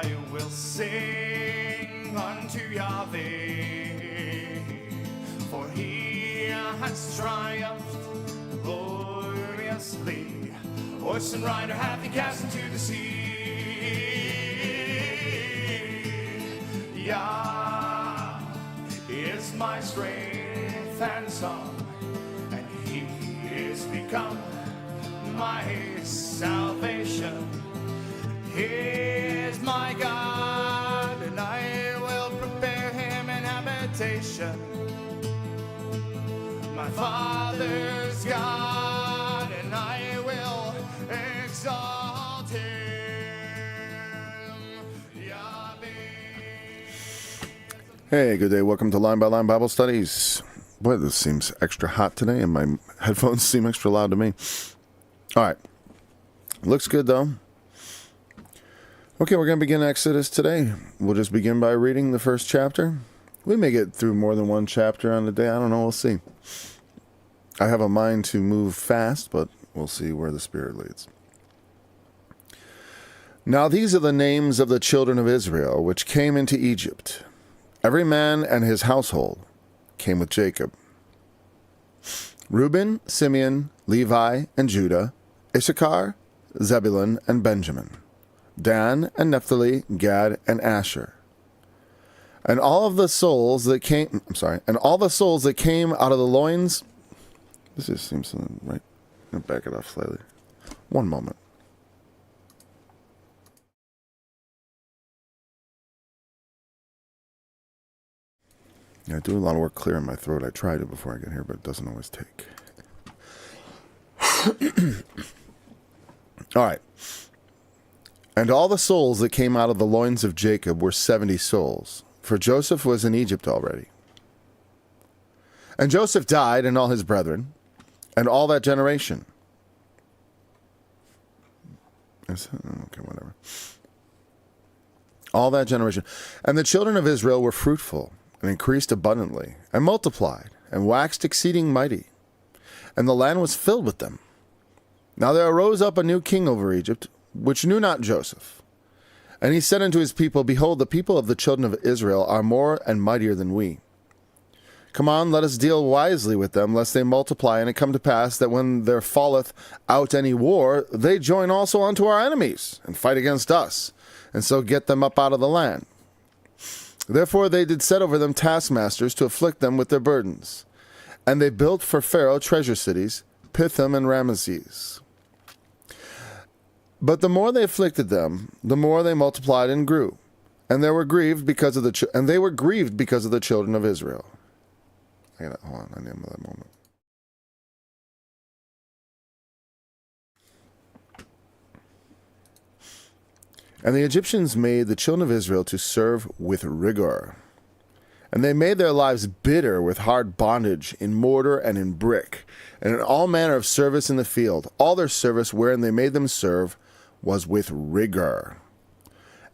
I will sing unto Yahweh, for he has triumphed gloriously. Horse and rider hath he cast into the sea. Yah is my strength and song, and he is become my salvation. He is my God, and I will prepare him an habitation. My Father's God, and I will exalt him. Hey, good day. Welcome to Line by Line Bible Studies. Boy, this seems extra hot today, and my headphones seem extra loud to me. All right. Looks good, though. Okay, we're going to begin Exodus today. We'll just begin by reading the first chapter. We may get through more than one chapter on the day. I don't know. We'll see. I have a mind to move fast, but we'll see where the Spirit leads. Now these are the names of the children of Israel, which came into Egypt. Every man and his household came with Jacob. Reuben, Simeon, Levi, and Judah, Issachar, Zebulun, and Benjamin, Dan and Naphtali, Gad, and Asher. And all the souls that came out of the loins. This just seems right. I'll back it off slightly. One moment. Yeah, I do a lot of work clearing my throat. I try to before I get here, but it doesn't always take. All right. And all the souls that came out of the loins of Jacob were 70 souls, for Joseph was in Egypt already. And Joseph died, and all his brethren, and all that generation. Okay, whatever. All that generation. And the children of Israel were fruitful, and increased abundantly, and multiplied, and waxed exceeding mighty. And the land was filled with them. Now there arose up a new king over Egypt, which knew not Joseph. And he said unto his people, Behold, the people of the children of Israel are more and mightier than we. Come on, let us deal wisely with them, lest they multiply, and it come to pass that when there falleth out any war, they join also unto our enemies, and fight against us, and so get them up out of the land. Therefore they did set over them taskmasters to afflict them with their burdens. And they built for Pharaoh treasure cities, Pithom and Ramesses. But the more they afflicted them, the more they multiplied and grew, and they were grieved because of the children of Israel. Hold on, I need that moment. And the Egyptians made the children of Israel to serve with rigor. And they made their lives bitter with hard bondage in mortar and in brick, and in all manner of service in the field. All their service wherein they made them serve was with rigor.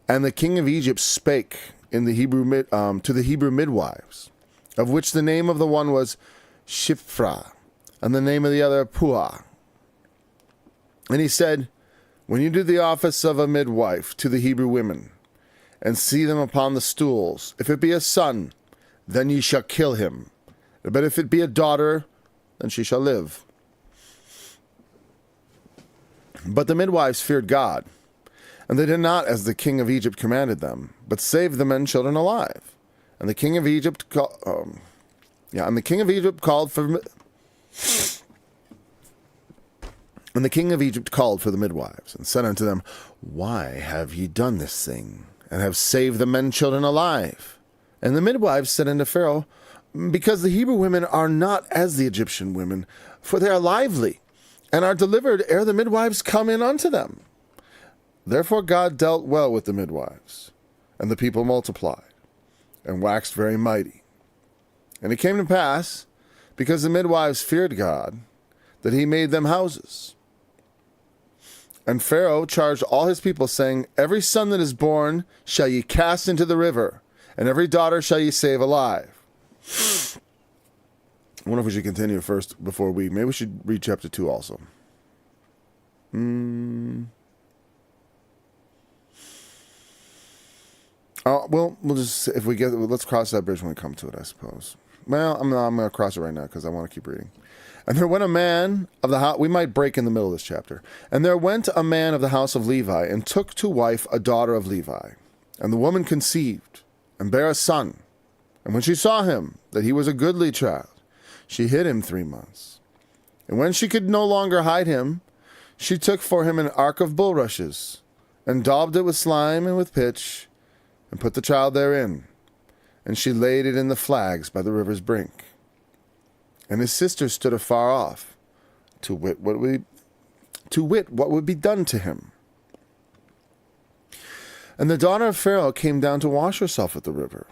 And the king of Egypt spake in the to the Hebrew midwives, of which the name of the one was Shiphrah, and the name of the other Puah. And he said, When you do the office of a midwife to the Hebrew women, and see them upon the stools, if it be a son, then ye shall kill him. But if it be a daughter, then she shall live. But the midwives feared God, and they did not as the king of Egypt commanded them, but saved the men and children alive. And the king of Egypt called for the midwives, and said unto them, Why have ye done this thing, and have saved the men and children alive? And the midwives said unto Pharaoh, Because the Hebrew women are not as the Egyptian women, for they are lively, and are delivered ere the midwives come in unto them. Therefore God dealt well with the midwives, and the people multiplied, and waxed very mighty. And it came to pass, because the midwives feared God, that he made them houses. And Pharaoh charged all his people, saying, Every son that is born shall ye cast into the river, and every daughter shall ye save alive. I wonder if we should continue first before maybe we should read chapter 2 also. we'll just, if we get, let's cross that bridge when we come to it, I suppose. Well, I'm going to cross it right now because I want to keep reading. And there went a man of the house, we might break in the middle of this chapter. And there went a man of the house of Levi and took to wife a daughter of Levi. And the woman conceived and bare a son. And when she saw him, that he was a goodly child, she hid him 3 months. And when she could no longer hide him, she took for him an ark of bulrushes, and daubed it with slime and with pitch, and put the child therein. And she laid it in the flags by the river's brink. And his sister stood afar off, to wit what would be done to him. And the daughter of Pharaoh came down to wash herself at the river,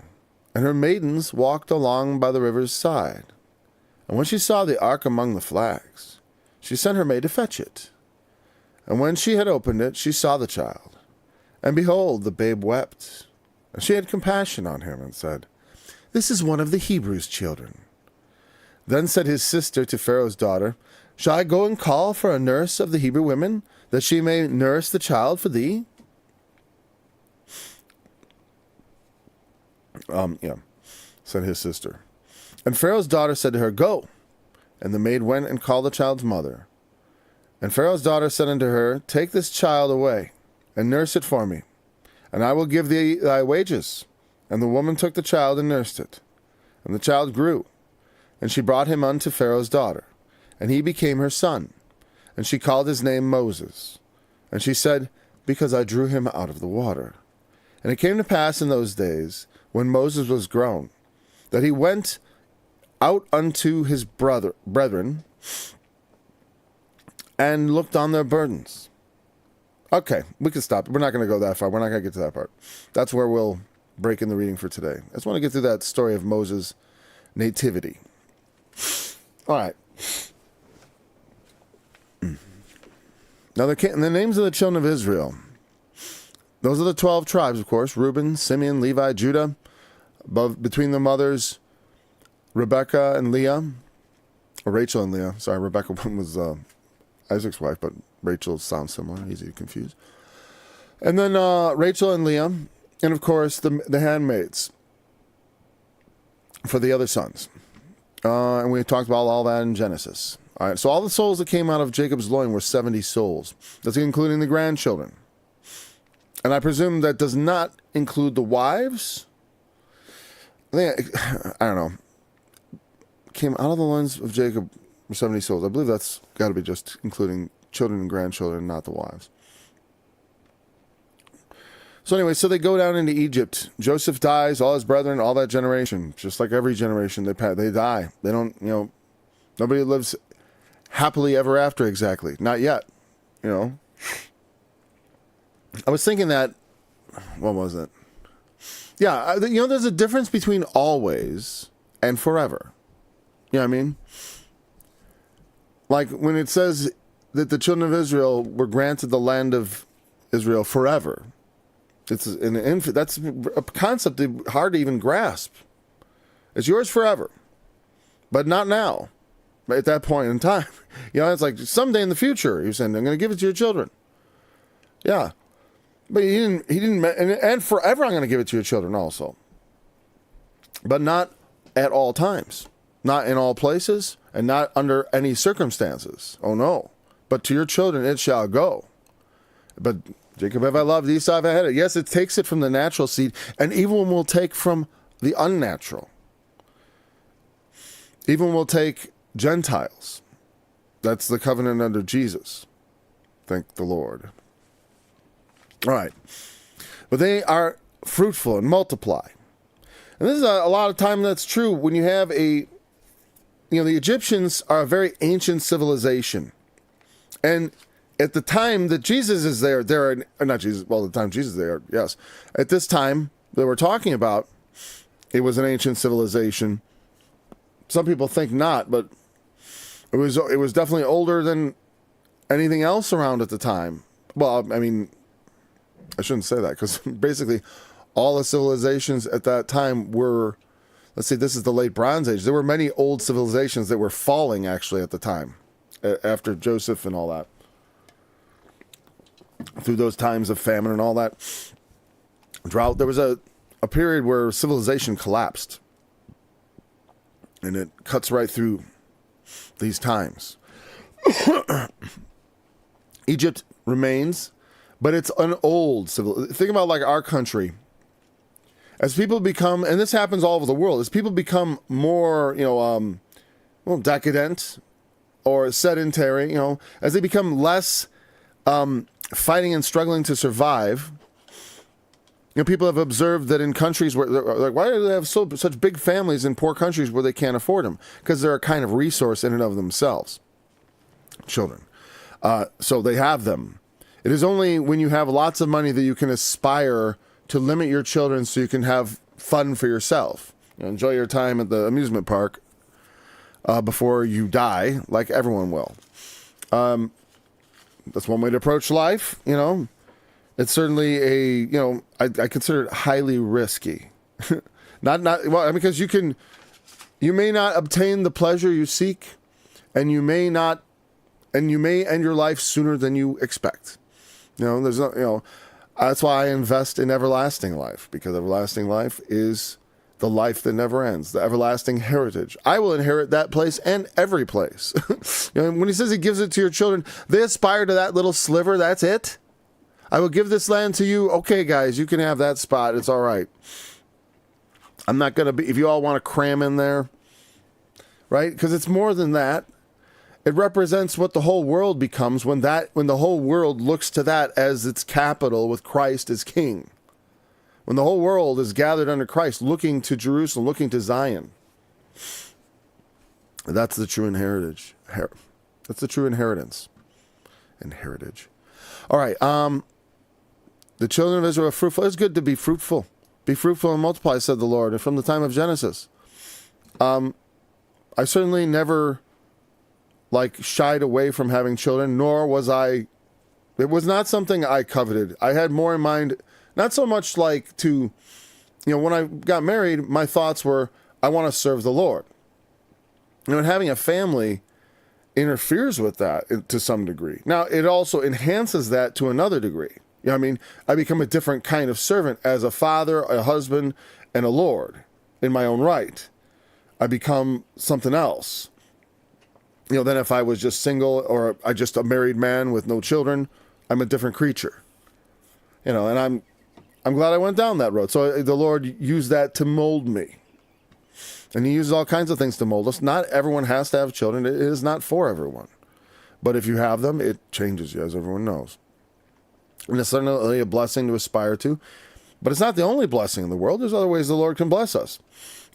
and her maidens walked along by the river's side. And when she saw the ark among the flags, she sent her maid to fetch it. And when she had opened it, she saw the child. And behold, the babe wept. And she had compassion on him, and said, This is one of the Hebrews' children. Then said his sister to Pharaoh's daughter, Shall I go and call for a nurse of the Hebrew women, that she may nurse the child for thee? Said his sister. And Pharaoh's daughter said to her, Go. And the maid went and called the child's mother. And Pharaoh's daughter said unto her, Take this child away, and nurse it for me, and I will give thee thy wages. And the woman took the child and nursed it. And the child grew, and she brought him unto Pharaoh's daughter, and he became her son. And she called his name Moses. And she said, Because I drew him out of the water. And it came to pass in those days, when Moses was grown, that he went out unto his brethren, and looked on their burdens. Okay, we can stop. We're not going to go that far. We're not going to get to that part. That's where we'll break in the reading for today. I just want to get through that story of Moses' nativity. All right. Now, the names of the children of Israel. Those are the 12 tribes, of course. Reuben, Simeon, Levi, Judah. Between the mothers, Rebecca and Leah. Or Rachel and Leah. Sorry, Rebecca was Isaac's wife, but Rachel sounds similar. Easy to confuse. And then Rachel and Leah. And, of course, the handmaids for the other sons. And we talked about all that in Genesis. All right, so all the souls that came out of Jacob's loin were 70 souls. That's including the grandchildren. And I presume that does not include the wives. I don't know. Came out of the loins of Jacob were 70 souls. I believe that's got to be just including children and grandchildren, not the wives. So anyway, so they go down into Egypt. Joseph dies, all his brethren, all that generation. Just like every generation, they die. They don't, nobody lives happily ever after exactly. Not yet, I was thinking that, what was it? Yeah, there's a difference between always and forever. You know what I mean? Like when it says that the children of Israel were granted the land of Israel forever. That's a concept hard to even grasp. It's yours forever, but not now. At that point in time, it's like someday in the future. You're saying, "I'm going to give it to your children." Yeah, but he didn't, and forever I'm going to give it to your children also, but not at all times, not in all places, and not under any circumstances. Oh no! But to your children it shall go. But Jacob have I loved, Esau have I hated. Yes, it takes it from the natural seed, and even will take from the unnatural. Even will take Gentiles. That's the covenant under Jesus. Thank the Lord. All right. But they are fruitful and multiply. And this is a lot of time that's true when you have the Egyptians are a very ancient civilization. And at the time that Jesus is there, not Jesus, well, the time Jesus is there, yes. At this time that we're talking about, it was an ancient civilization. Some people think not, but it was definitely older than anything else around at the time. Well, I mean, I shouldn't say that, because basically all the civilizations at that time were, let's see, this is the late Bronze Age. There were many old civilizations that were falling actually at the time, after Joseph and all that. Through those times of famine and all that drought, there was a a period where civilization collapsed. And it cuts right through these times. Egypt remains, but it's an old civil. Think about like our country. As people become, and this happens all over the world, as people become more, decadent or sedentary, as they become less fighting and struggling to survive. People have observed that in countries where, like, why do they have such big families in poor countries where they can't afford them? Because they're a kind of resource in and of themselves. Children. So they have them. It is only when you have lots of money that you can aspire to limit your children so you can have fun for yourself. Enjoy your time at the amusement park before you die, like everyone will. That's one way to approach life, It's certainly I consider it highly risky. Because you may not obtain the pleasure you seek, and you may end your life sooner than you expect. There's no, that's why I invest in everlasting life, because everlasting life is the life that never ends, the everlasting heritage. I will inherit that place and every place. When he says he gives it to your children, they aspire to that little sliver. That's it. I will give this land to you. Okay, guys, you can have that spot. It's all right. I'm not going to be, if you all want to cram in there, right? Because it's more than that. It represents what the whole world becomes when the whole world looks to that as its capital with Christ as king. When the whole world is gathered under Christ, looking to Jerusalem, looking to Zion. That's the true inheritance. That's the true inheritance. And heritage. All right. The children of Israel are fruitful. It's good to be fruitful. Be fruitful and multiply, said the Lord. And from the time of Genesis. I certainly never shied away from having children, nor was it was not something I coveted. I had more in mind, not so much like to, when I got married, my thoughts were, I want to serve the Lord. And having a family interferes with that to some degree. Now, it also enhances that to another degree. I become a different kind of servant as a father, a husband, and a Lord in my own right. I become something else. Then if I was just single or I just a married man with no children, I'm a different creature. And I'm glad I went down that road. So the Lord used that to mold me. And he uses all kinds of things to mold us. Not everyone has to have children. It is not for everyone. But if you have them, it changes you, as everyone knows. And it's certainly a blessing to aspire to. But it's not the only blessing in the world. There's other ways the Lord can bless us.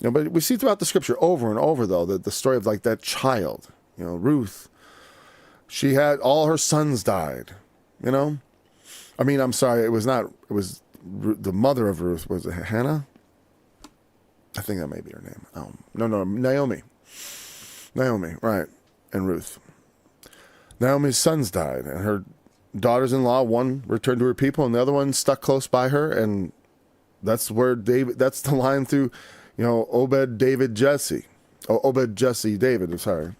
But we see throughout the scripture over and over, though, that the story of that child, Ruth, she had all her sons died, I'm sorry, it was the mother of Ruth. Was it Hannah? I think that may be her name. Oh, no, Naomi, right, and Ruth. Naomi's sons died, and her daughters-in-law, one returned to her people, and the other one stuck close by her, and that's where that's the line through, Obed, Jesse, David, I'm sorry.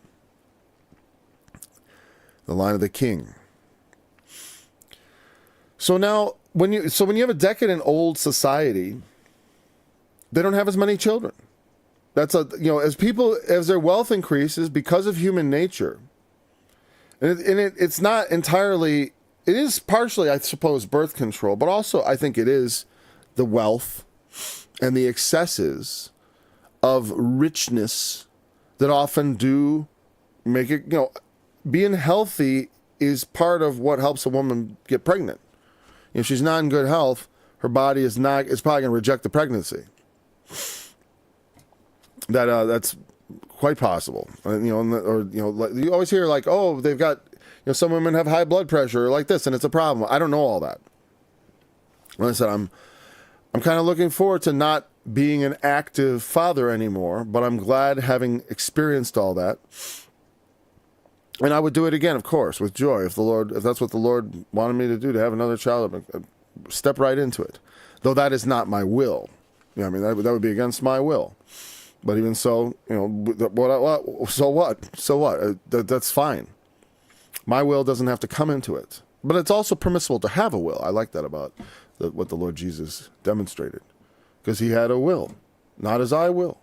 The line of the king. So now, when you have a decadent old society, they don't have as many children. That's as their wealth increases because of human nature, and it's not entirely. It is partially, I suppose, birth control, but also I think it is the wealth and the excesses of richness that often do make it. Being healthy is part of what helps a woman get pregnant. If she's not in good health, her body is probably going to reject the pregnancy. That's quite possible. You always hear they've got, some women have high blood pressure or like this, and it's a problem. I don't know all that. Like I said, I'm kind of looking forward to not being an active father anymore, but I'm glad having experienced all that. And I would do it again, of course, with joy. If that's what the Lord wanted me to do, to have another child, I'd step right into it. Though that is not my will. That would be against my will. But even so, so what? So what? That's fine. My will doesn't have to come into it. But it's also permissible to have a will. I like that about what the Lord Jesus demonstrated. because he had a will. Not as I will.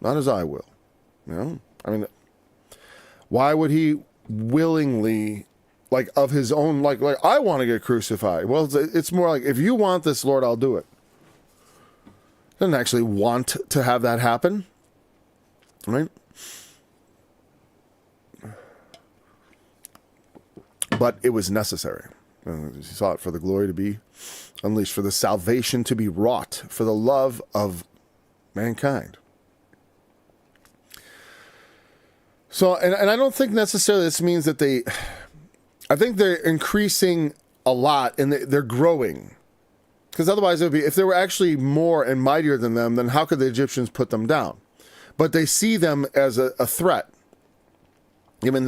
Not as I will. You know? I mean, why would he willingly, like, of his own, like I want to get crucified? Well, it's more like, if you want this, Lord, I'll do it. He doesn't actually want to have that happen. Right? But it was necessary. He saw it for the glory to be unleashed, for the salvation to be wrought, for the love of mankind. So, and I don't think necessarily this means that I think they're increasing a lot and they're growing. Because otherwise it would be, if they were actually more and mightier than them, then how could the Egyptians put them down? But they see them as a threat. I mean,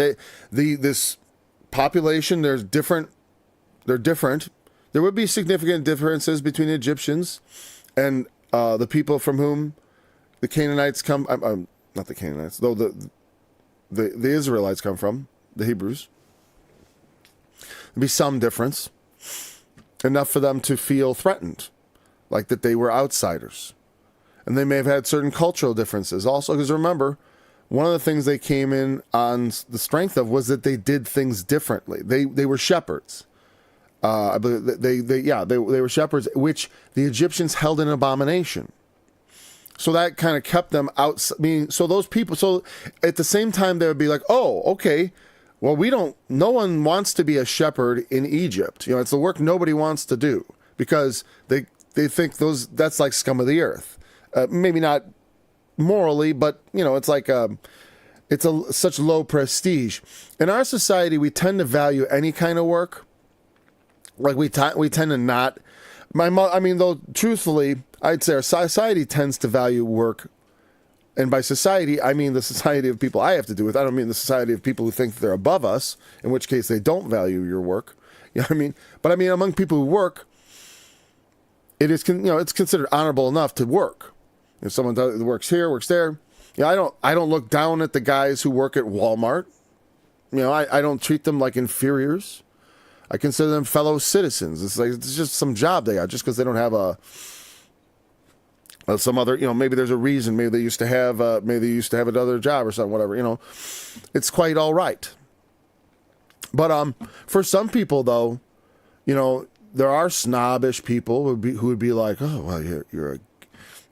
this population, they're different. There would be significant differences between Egyptians and the people from whom the Canaanites come. Not the Canaanites, though the Israelites come from, the Hebrews. There'd be some difference, enough for them to feel threatened, like that they were outsiders. And they may have had certain cultural differences also, because remember, one of the things they came in on the strength of was that they did things differently. They were shepherds. I believe they were shepherds, which the Egyptians held in abomination. So that kind of kept them out. I mean, so those people, so at the same time, they would be like, oh, okay, well, no one wants to be a shepherd in Egypt. You know, it's the work nobody wants to do because they think that's like scum of the earth. Maybe not morally, but, you know, it's like, such low prestige. In our society, we tend to value any kind of work. Like we tend to not. Though truthfully, I'd say our society tends to value work, and by society I mean the society of people I have to do with. I don't mean the society of people who think they're above us, in which case they don't value your work. You know what I mean? But I mean among people who work, it is it's considered honorable enough to work. If someone works here, works there, I don't look down at the guys who work at Walmart. I don't treat them like inferiors. I consider them fellow citizens. It's just some job they got, just because they don't have some other, maybe there's a reason. Maybe they used to have another job or something, whatever. It's quite all right. But for some people though, there are snobbish people who would be like, oh well, you're a.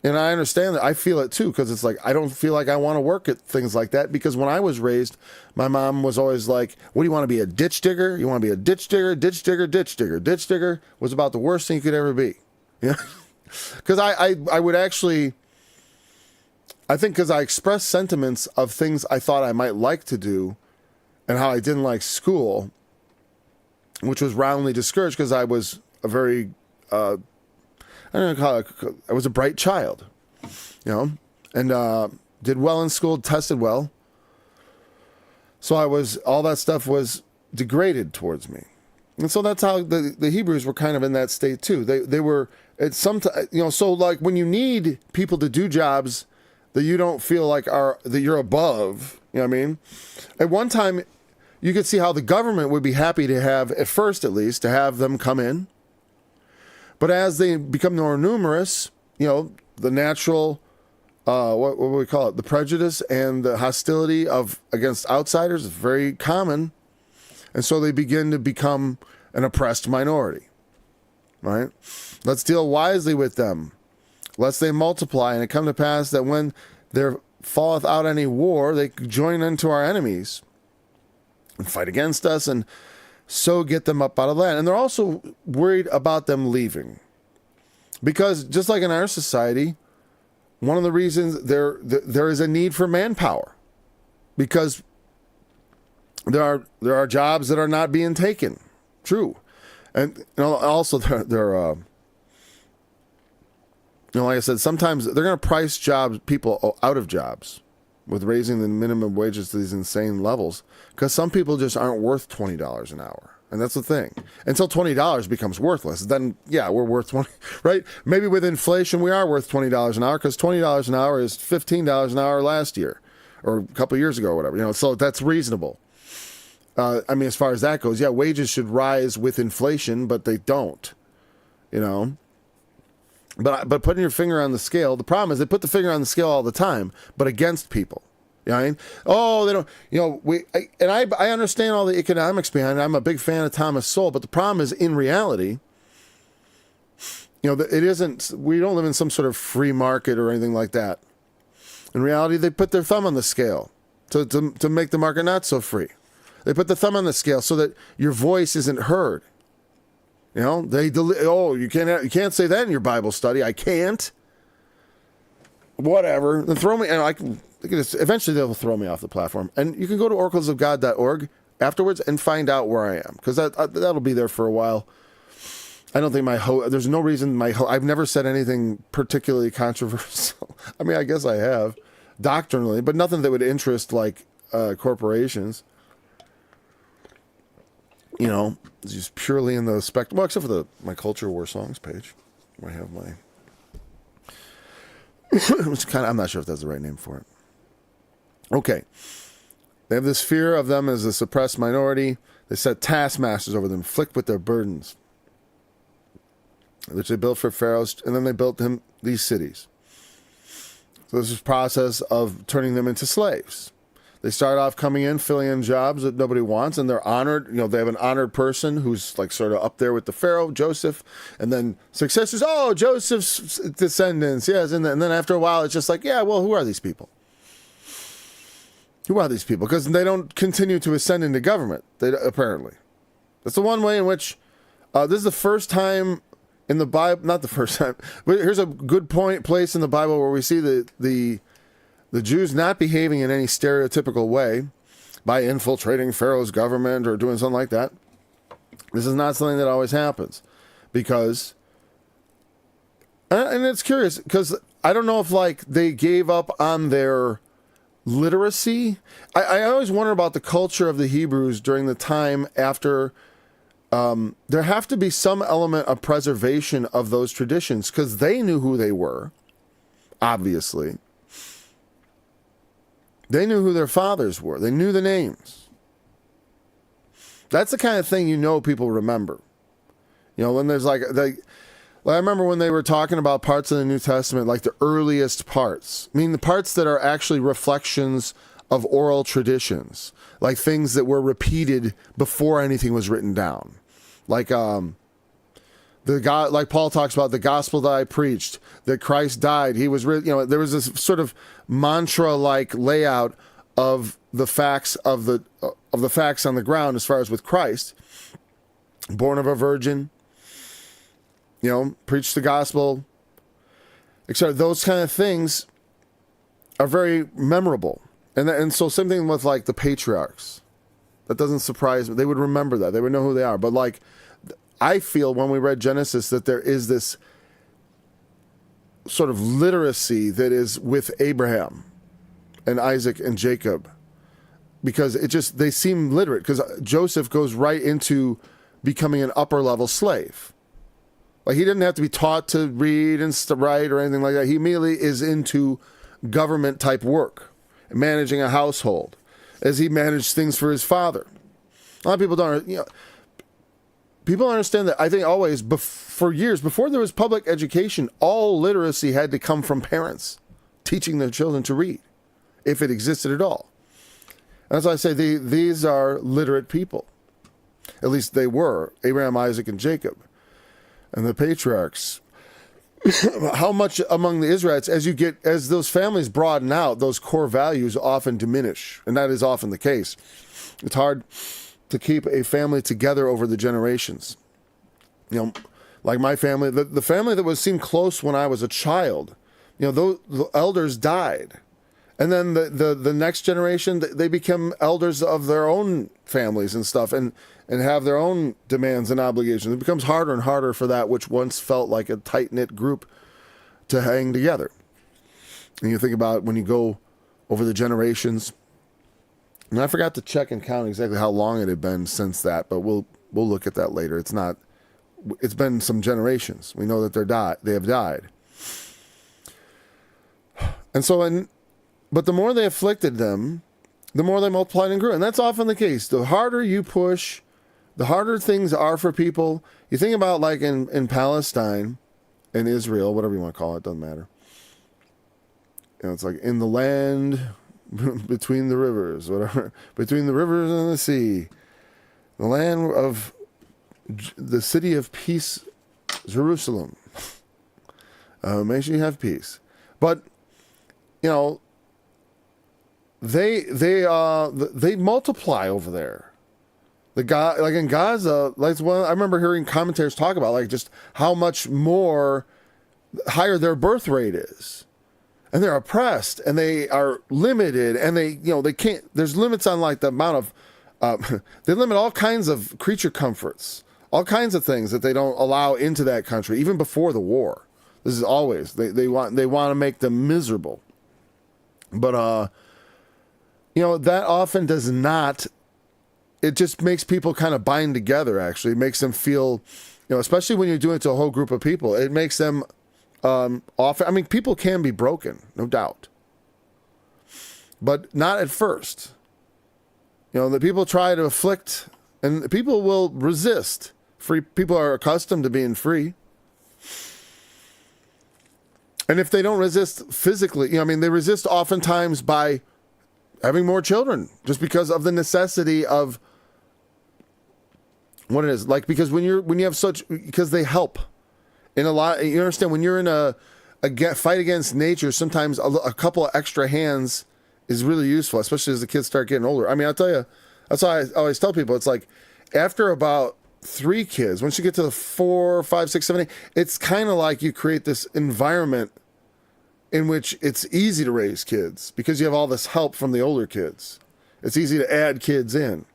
And I understand that. I feel it too, because it's like, I don't feel like I want to work at things like that, because when I was raised, my mom was always like, what do you want to be, a ditch digger? You want to be a ditch digger? Ditch digger, ditch digger. Ditch digger was about the worst thing you could ever be. Yeah. Because I would actually, I think because I expressed sentiments of things I thought I might like to do and how I didn't like school, which was roundly discouraged because I was a very, I was a bright child, and did well in school, tested well. So all that stuff was degraded towards me. And so that's how the Hebrews were kind of in that state too. They were, it's sometimes, so like when you need people to do jobs that you don't feel like that you're above, you know what I mean? At one time, you could see how the government would be happy to have, at first at least, to have them come in. But as they become more numerous, the natural, what would we call it? The prejudice and the hostility against outsiders is very common. And so they begin to become an oppressed minority, right? Let's deal wisely with them, lest they multiply. And it come to pass that when there falleth out any war, they join unto our enemies and fight against us, and so get them up out of land. And they're also worried about them leaving. Because just like in our society, one of the reasons there is a need for manpower. Because there are jobs that are not being taken. True. And also they're like I said, sometimes they're going to price people out of jobs with raising the minimum wages to these insane levels, because some people just aren't worth $20 an hour. And that's the thing. Until $20 becomes worthless, then yeah, we're worth 20, right? Maybe with inflation, we are worth $20 an hour, because $20 an hour is $15 an hour last year or a couple of years ago or whatever, so that's reasonable. As far as that goes, yeah, wages should rise with inflation, but they don't, But putting your finger on the scale, the problem is they put the finger on the scale all the time, but against people. You know what I mean? Oh, they don't, I understand all the economics behind it. I'm a big fan of Thomas Sowell, but the problem is in reality, it isn't, we don't live in some sort of free market or anything like that. In reality, they put their thumb on the scale to make the market not so free. They put the thumb on the scale so that your voice isn't heard. You can't say that in your Bible study. I can't. Whatever. Then throw me, and I can. Eventually, they'll throw me off the platform. And you can go to oraclesofgod.org afterwards and find out where I am, because that'll be there for a while. I don't think there's no reason I've never said anything particularly controversial. I mean, I guess I have doctrinally, but nothing that would interest corporations. It's just purely in the spectrum. Well, except for my Culture War Songs page, where I have my. I'm not sure if that's the right name for it. Okay. They have this fear of them as a suppressed minority. They set taskmasters over them, afflict with their burdens, which they built for pharaohs, and then they built him these cities. So this is a process of turning them into slaves. They start off coming in, filling in jobs that nobody wants, and they're honored. They have an honored person who's sort of up there with the Pharaoh, Joseph, and then successors. Oh, Joseph's descendants, yes. And then after a while, it's just who are these people? Who are these people? Because they don't continue to ascend into government. Apparently, that's the one way in which this is the first time in the Bible. Not the first time, but here's a good place in the Bible where we see the Jews not behaving in any stereotypical way by infiltrating Pharaoh's government or doing something like that. This is not something that always happens because, and it's curious because I don't know if they gave up on their literacy. I always wonder about the culture of the Hebrews during the time after. There have to be some element of preservation of those traditions because they knew who they were, obviously. They knew who their fathers were. They knew the names. That's the kind of thing people remember. When there's I remember when they were talking about parts of the New Testament, like the earliest parts. I mean, the parts that are actually reflections of oral traditions, like things that were repeated before anything was written down. Like Paul talks about the gospel that I preached, that Christ died. He was, there was this sort of mantra-like layout of the facts of the facts on the ground as far as with Christ. Born of a virgin, preach the gospel, etc. Those kind of things are very memorable. And so same thing with the patriarchs. That doesn't surprise me. They would remember that. They would know who they are. But I feel when we read Genesis that there is this sort of literacy that is with Abraham and Isaac and Jacob, because they seem literate, because Joseph goes right into becoming an upper level slave. He didn't have to be taught to read and write or anything like that. He immediately is into government type work, managing a household, as he managed things for his father. A lot of people don't, people understand that. I think always, for years, before there was public education, all literacy had to come from parents teaching their children to read, if it existed at all. And that's why I say these are literate people. At least they were, Abraham, Isaac, and Jacob, and the patriarchs. How much among the Israelites, as those families broaden out, those core values often diminish, and that is often the case. It's hard to keep a family together over the generations. Like my family, the family that seemed close when I was a child, the elders died. And then the next generation, they become elders of their own families and stuff, and have their own demands and obligations. It becomes harder and harder for that which once felt like a tight-knit group to hang together. And you think about when you go over the generations, and I forgot to check and count exactly how long it had been since that, but we'll look at that later. It's been some generations. We know that they have died. And so but the more they afflicted them, the more they multiplied and grew. And that's often the case. The harder you push, the harder things are for people. You think about in Palestine, in Israel, whatever you want to call it, doesn't matter. It's like in the land between the rivers, whatever, between the rivers and the sea, the land of the city of peace, Jerusalem. Make sure you have peace. But they multiply over there. The guy, like in Gaza, like I remember hearing commentators talk about like just how much more higher their birth rate is, and they're oppressed and they are limited, and they can't. There's limits on like the amount of they limit all kinds of creature comforts, all kinds of things that they don't allow into that country, even before the war. This is always they want to make them miserable, but that often does not. It just makes people kind of bind together, actually. It makes them feel, especially when you're doing it to a whole group of people, it makes them often, I mean, people can be broken, no doubt. But not at first. The people try to afflict, and people will resist. Free people are accustomed to being free. And if they don't resist physically, they resist oftentimes by having more children, just because of the necessity of what it is. Like, because when you have because they help in a lot. You understand, when you're in a fight against nature, sometimes a couple of extra hands is really useful, especially as the kids start getting older. I mean, I'll tell you, that's why I always tell people, it's like after about 3 kids, once you get to the 4, 5, 6, 7, 8, it's kind of like you create this environment in which it's easy to raise kids because you have all this help from the older kids. It's easy to add kids in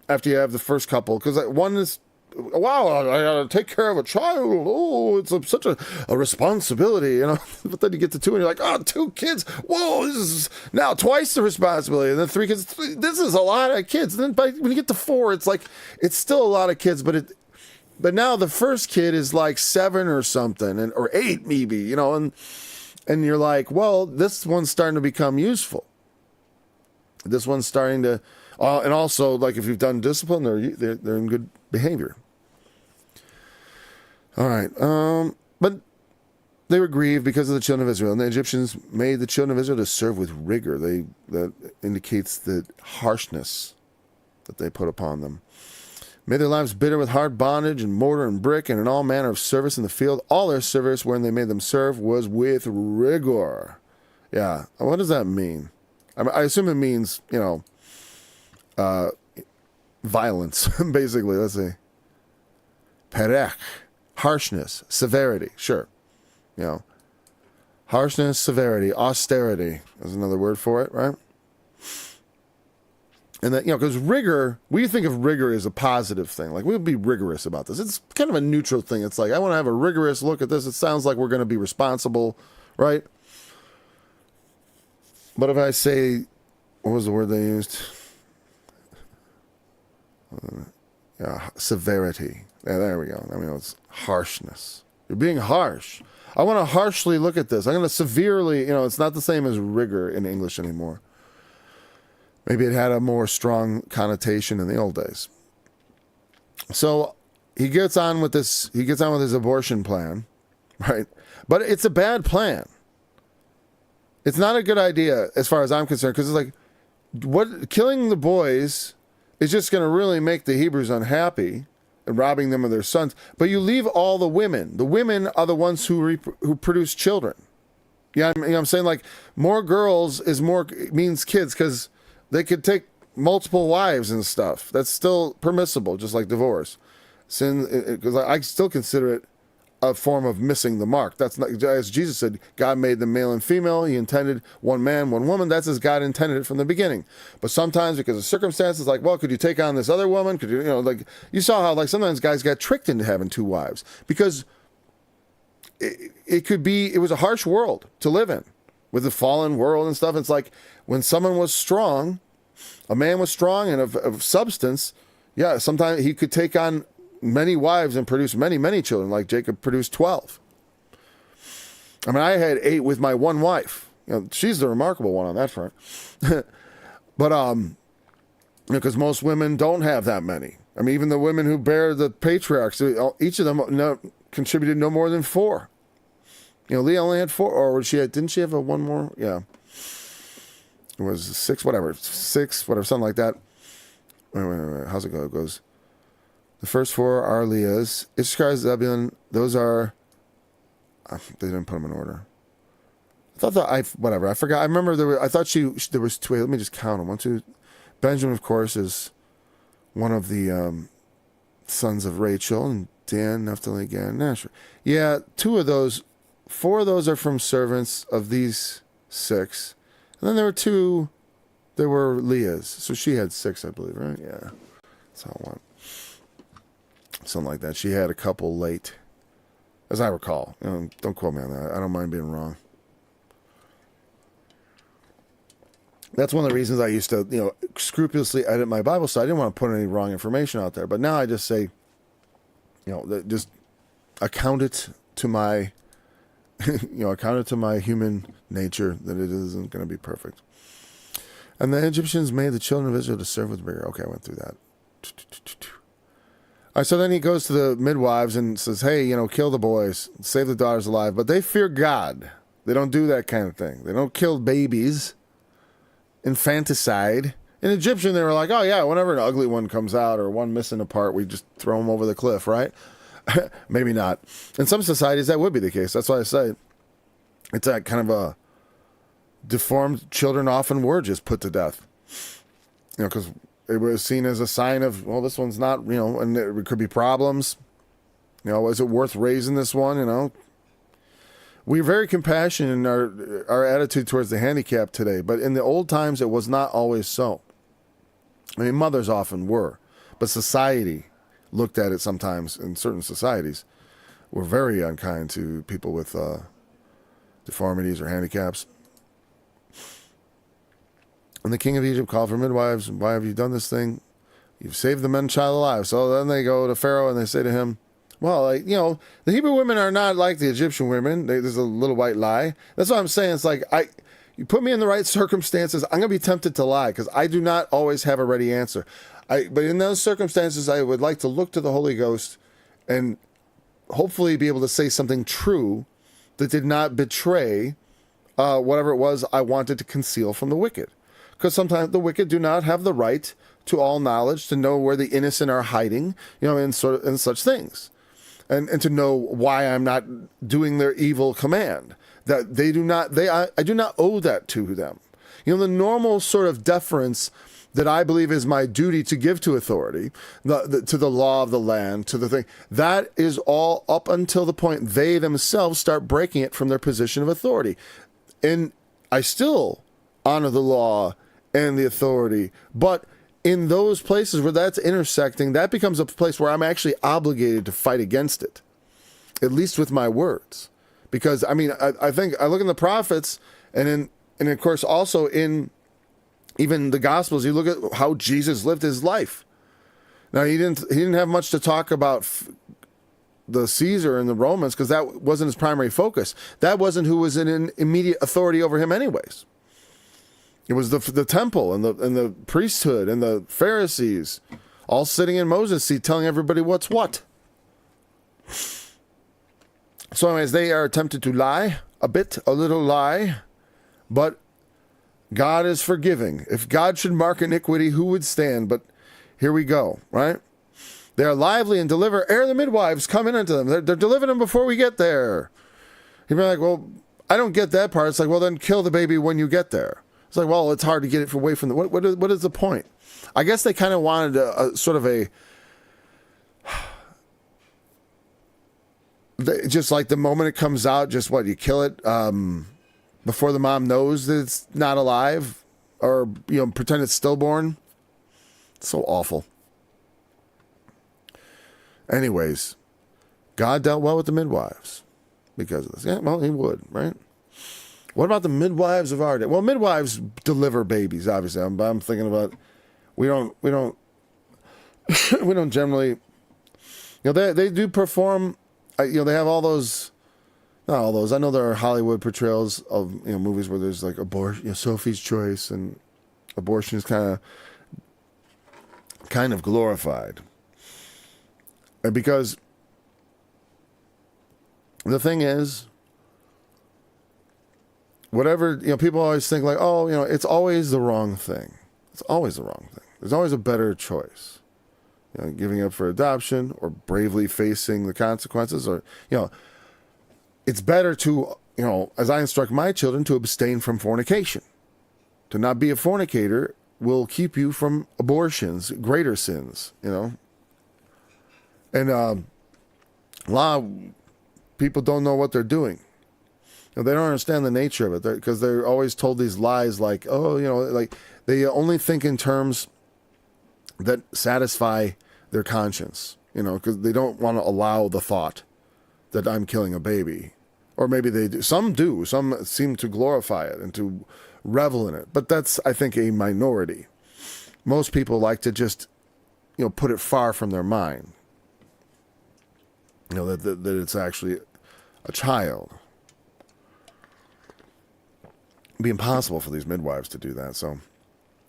after you have the first couple, because one is, wow, I gotta take care of a child. Oh, it's such a responsibility, But then you get to 2 and you're like, oh, 2 kids. Whoa, this is now twice the responsibility. And then 3 kids. This is a lot of kids. And then when you get to 4, it's like it's still a lot of kids, but now the first kid is like 7 or something, or 8 maybe, and you're like, well, this one's starting to become useful. This one's starting to, and also like if you've done discipline, they're in good behavior. All right, but they were grieved because of the children of Israel, and the Egyptians made the children of Israel to serve with rigor. That indicates the harshness that they put upon them. Made their lives bitter with hard bondage and mortar and brick and in all manner of service in the field. All their service wherein they made them serve was with rigor. Yeah. What does that mean? I assume it means, violence, basically. Let's see. Perech. Harshness. Severity. Sure. Harshness, severity, austerity is another word for it, right? And that, because rigor, we think of rigor as a positive thing. Like, we'll be rigorous about this. It's kind of a neutral thing. It's like, I want to have a rigorous look at this. It sounds like we're going to be responsible, right? But if I say, what was the word they used? Severity. Yeah, there we go. I mean, it's harshness. You're being harsh. I want to harshly look at this. I'm going to severely, it's not the same as rigor in English anymore. Maybe it had a more strong connotation in the old days. So he gets on with this. He gets on with his abortion plan, right? But it's a bad plan. It's not a good idea as far as I'm concerned, because it's like, killing the boys is just going to really make the Hebrews unhappy and robbing them of their sons. But you leave all the women. The women are the ones who produce children. Yeah, I'm saying, like, more girls means kids, because they could take multiple wives and stuff. That's still permissible, just like divorce. Because I still consider it a form of missing the mark. That's not, as Jesus said, God made them male and female. He intended one man, one woman. That's as God intended it from the beginning. But sometimes, because of circumstances, like, well, could you take on this other woman? Could you, like, you saw how, like, sometimes guys got tricked into having 2 wives because it was a harsh world to live in with the fallen world and stuff. It's like, when someone was strong, a man was strong and of substance, yeah, sometimes he could take on many wives and produce many, many children, like Jacob produced 12. I mean, I had 8 with my one wife. She's the remarkable one on that front. But, because most women don't have that many. I mean, even the women who bear the patriarchs, each of them contributed no more than 4. Leah only had 4, or didn't she have a one more? Yeah. It was 6, whatever, something like that. Wait. How's it go? It goes, the first 4 are Leah's. Issachar, Zebulun, those are, they didn't put them in order. I thought I forgot. I remember there was 2. Let me just count them. 1, 2. Benjamin, of course, is one of the sons of Rachel, and Dan, Naphtali, Gad, Asher. Yeah, 2 of those, 4 of those are from servants of these 6. And then there were 2, there were Leah's. So she had 6, I believe, right? Yeah. That's how it went. Something like that. She had a couple late, as I recall. Don't quote me on that. I don't mind being wrong. That's one of the reasons I used to, scrupulously edit my Bible, so I didn't want to put any wrong information out there. But now I just say, just account it to my, account it to my human nature that it isn't going to be perfect. And the Egyptians made the children of Israel to serve with rigor. Okay, I went through that. All right, so then he goes to the midwives and says, hey, kill the boys, save the daughters alive. But they fear God. They don't do that kind of thing. They don't kill babies. Infanticide. In Egyptian, they were like, oh yeah, whenever an ugly one comes out or one missing a part, we just throw them over the cliff, right? Maybe not. In some societies, that would be the case. That's why I say it's that kind of a deformed children often were just put to death. Because it was seen as a sign of, well, this one's not, and there could be problems. Is it worth raising this one, We're very compassionate in our attitude towards the handicapped today, but in the old times, it was not always so. I mean, mothers often were, but society looked at it sometimes in certain societies were very unkind to people with deformities or handicaps. And the king of Egypt called for midwives. Why have you done this thing? You've saved the men child alive. So then they go to Pharaoh and they say to him, well, the Hebrew women are not like the Egyptian women. There's a little white lie. That's what I'm saying. It's like, you put me in the right circumstances, I'm going to be tempted to lie because I do not always have a ready answer. But in those circumstances, I would like to look to the Holy Ghost and hopefully be able to say something true that did not betray whatever it was I wanted to conceal from the wicked. Because sometimes the wicked do not have the right to all knowledge, to know where the innocent are hiding, and such things. And to know why I'm not doing their evil command. That they do not, I do not owe that to them. The normal sort of deference that I believe is my duty to give to authority, to the law of the land, to the thing, that is all up until the point they themselves start breaking it from their position of authority. And I still honor the law and the authority, but in those places where that's intersecting, that becomes a place where I'm actually obligated to fight against it, at least with my words. Because, I think I look in the prophets and of course also in even the Gospels, you look at how Jesus lived his life. Now, he didn't have much to talk about the Caesar and the Romans because that wasn't his primary focus. That wasn't who was in immediate authority over him anyways. It was the temple and the priesthood and the Pharisees all sitting in Moses' seat telling everybody what's what. So anyways, they are tempted to lie, a little lie, but God is forgiving. If God should mark iniquity, who would stand? But here we go, right? They are lively and deliver ere the midwives come in unto them. They're delivering them before we get there. You'd be like, well, I don't get that part. It's like, well, then kill the baby when you get there. It's like, well, it's hard to get it away from the... What is the point? I guess they kind of wanted a sort of a... just like the moment it comes out, just what, you kill it before the mom knows that it's not alive? Or, pretend it's stillborn? It's so awful. Anyways, God dealt well with the midwives because of this. Yeah, well, he would, right? What about the midwives of our day? Well, midwives deliver babies, obviously. I'm thinking about we don't we don't generally, they do perform. They have all those, not all those. I know there are Hollywood portrayals of movies where there's like abortion, Sophie's Choice, and abortion is kind of glorified, and because the thing is, whatever, people always think like, oh, it's always the wrong thing. It's always the wrong thing. There's always a better choice. Giving up for adoption or bravely facing the consequences, or, it's better to, as I instruct my children, to abstain from fornication. To not be a fornicator will keep you from abortions, greater sins, And a lot of people don't know what they're doing. They don't understand the nature of it because they're always told these lies like, oh, like they only think in terms that satisfy their conscience, because they don't want to allow the thought that I'm killing a baby. Or maybe they do. Some do. Some seem to glorify it and to revel in it. But that's, I think, a minority. Most people like to just, put it far from their mind. That it's actually a child. It'd be impossible for these midwives to do that. So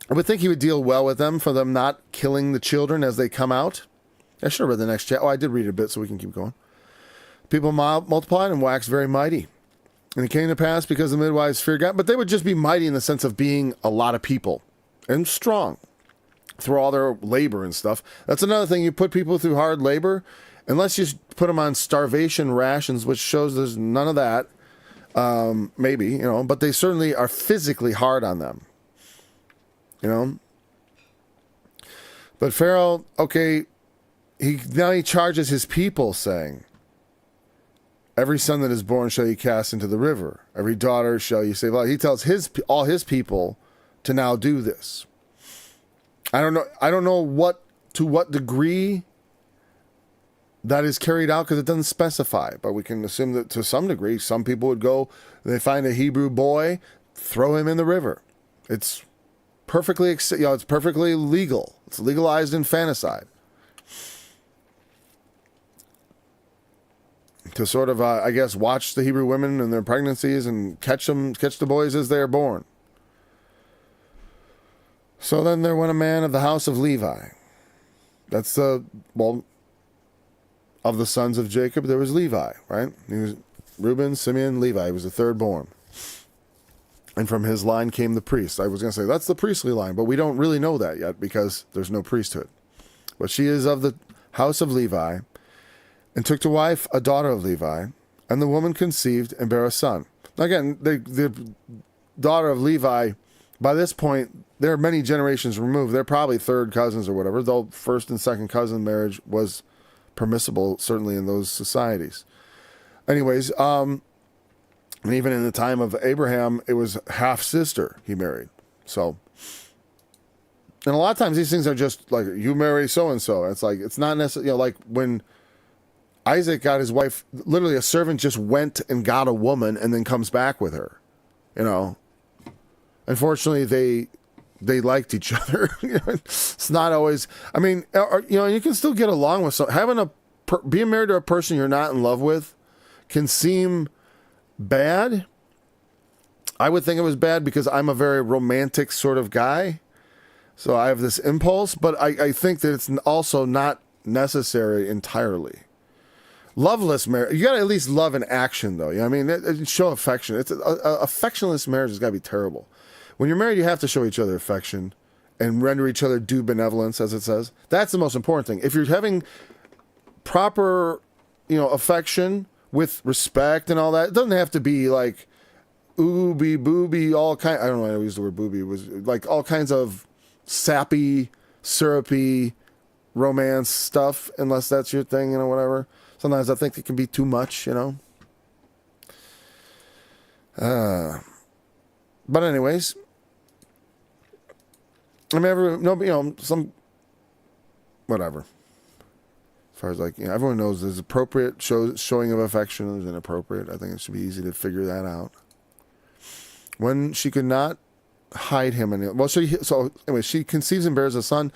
I would think he would deal well with them for them not killing the children as they come out. I should have read the next chapter. Oh, I did read it a bit so we can keep going. People multiplied and waxed very mighty. And it came to pass because the midwives feared God. But they would just be mighty in the sense of being a lot of people and strong through all their labor and stuff. That's another thing. You put people through hard labor, unless you put them on starvation rations, which shows there's none of that. Maybe, but they certainly are physically hard on them. But Pharaoh, okay, he charges his people, saying, every son that is born shall you cast into the river. Every daughter shall you save. He tells all his people to now do this. I don't know to what degree that is carried out because it doesn't specify, but we can assume that to some degree, some people would go, they find a Hebrew boy, throw him in the river. It's perfectly, it's perfectly legal. It's legalized infanticide. To sort of, I guess, watch the Hebrew women and their pregnancies and catch the boys as they are born. So then there went a man of the house of Levi. That's of the sons of Jacob, there was Levi, right? He was Reuben, Simeon, Levi. He was the third born. And from his line came the priest. I was going to say, that's the priestly line, but we don't really know that yet because there's no priesthood. But she is of the house of Levi, and took to wife a daughter of Levi, and the woman conceived and bare a son. Again, the daughter of Levi, by this point, they're many generations removed. They're probably third cousins or whatever, though first and second cousin marriage was permissible, certainly in those societies. Anyways, and even in the time of Abraham, it was half-sister he married. So, and a lot of times these things are just like, you marry so-and-so. It's like, it's not necessarily, like when Isaac got his wife, literally a servant just went and got a woman and then comes back with her. Unfortunately, they liked each other. It's not always, I mean, you can still get along with being married to a person you're not in love with can seem bad. I would think it was bad because I'm a very romantic sort of guy. So I have this impulse, but I think that it's also not necessary entirely. Loveless marriage, you got to at least love in action, though. I mean, show affection. It's affectionless marriage has got to be terrible. When you're married, you have to show each other affection and render each other due benevolence, as it says. That's the most important thing. If you're having proper, affection with respect and all that, it doesn't have to be like ooby booby, all kind. I don't know why I use the word booby. It was like all kinds of sappy, syrupy romance stuff, unless that's your thing, whatever. Sometimes I think it can be too much, But anyways, I mean, whatever. As far as everyone knows there's appropriate showing of affection and inappropriate. I think it should be easy to figure that out. When she could not hide him, so anyway, she conceives and bears a son.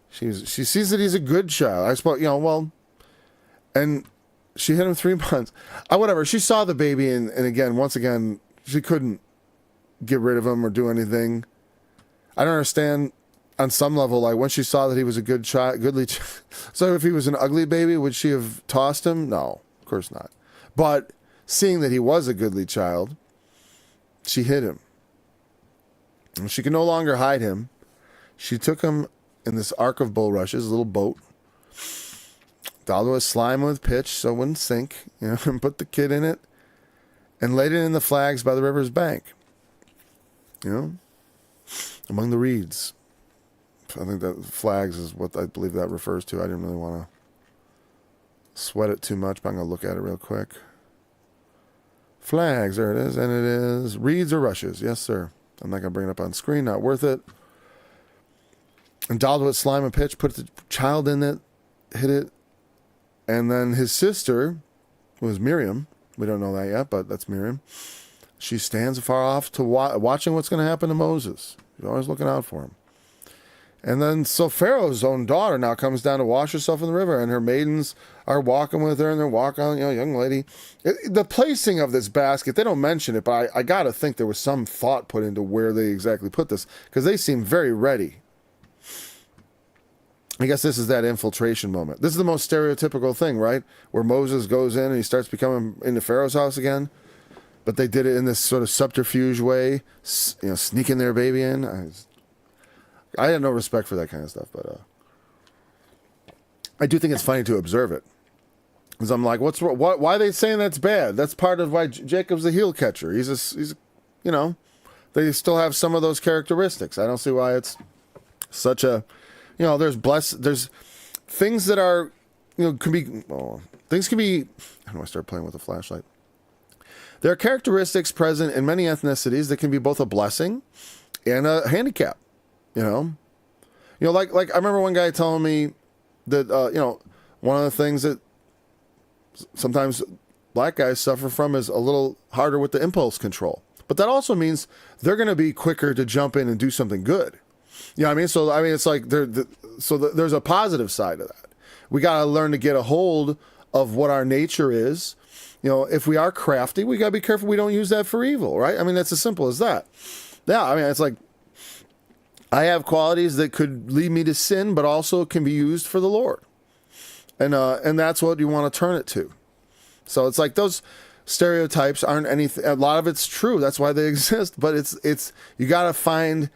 She sees that he's a good child. I suppose, and she had him 3 months. Whatever. She saw the baby, and once again, she couldn't get rid of him or do anything. I don't understand on some level, like when she saw that he was a good child, so if he was an ugly baby, would she have tossed him? No, of course not. But seeing that he was a goodly child, she hid him. And she could no longer hide him. She took him in this ark of bulrushes, a little boat, daubed it with slime with pitch so it wouldn't sink, and put the kid in it, and laid it in the flags by the river's bank, among the reeds. I think that flags is what I believe that refers to. I didn't really want to sweat it too much, but I'm going to look at it real quick. Flags, there it is, and it is reeds or rushes. Yes, sir. I'm not going to bring it up on screen, not worth it. And daubed with slime and pitch, put the child in it, hid it, and then his sister, who was Miriam, we don't know that yet, but that's Miriam, she stands afar off to watching what's going to happen to Moses. She's always looking out for him. And then so Pharaoh's own daughter now comes down to wash herself in the river, and her maidens are walking with her, and they're walking, young lady. The placing of this basket, they don't mention it, but I got to think there was some thought put into where they exactly put this, because they seem very ready. I guess this is that infiltration moment. This is the most stereotypical thing, right? Where Moses goes in and he starts becoming into Pharaoh's house again. But they did it in this sort of subterfuge way, sneaking their baby in. I had no respect for that kind of stuff, but I do think it's funny to observe it. Because I'm like, why are they saying that's bad? That's part of why Jacob's a heel catcher. He's they still have some of those characteristics. I don't see why it's such a, there's things that are, things can be, how do I start playing with a flashlight? There are characteristics present in many ethnicities that can be both a blessing and a handicap. Like I remember one guy telling me that one of the things that sometimes black guys suffer from is a little harder with the impulse control. But that also means they're going to be quicker to jump in and do something good. You know what I mean? So it's like there's a positive side of that. We got to learn to get a hold of what our nature is. If we are crafty, we got to be careful we don't use that for evil, right? I mean, that's as simple as that. Yeah, it's like I have qualities that could lead me to sin, but also can be used for the Lord. And that's what you want to turn it to. So it's like those stereotypes aren't anything. A lot of it's true. That's why they exist. But it's you got to find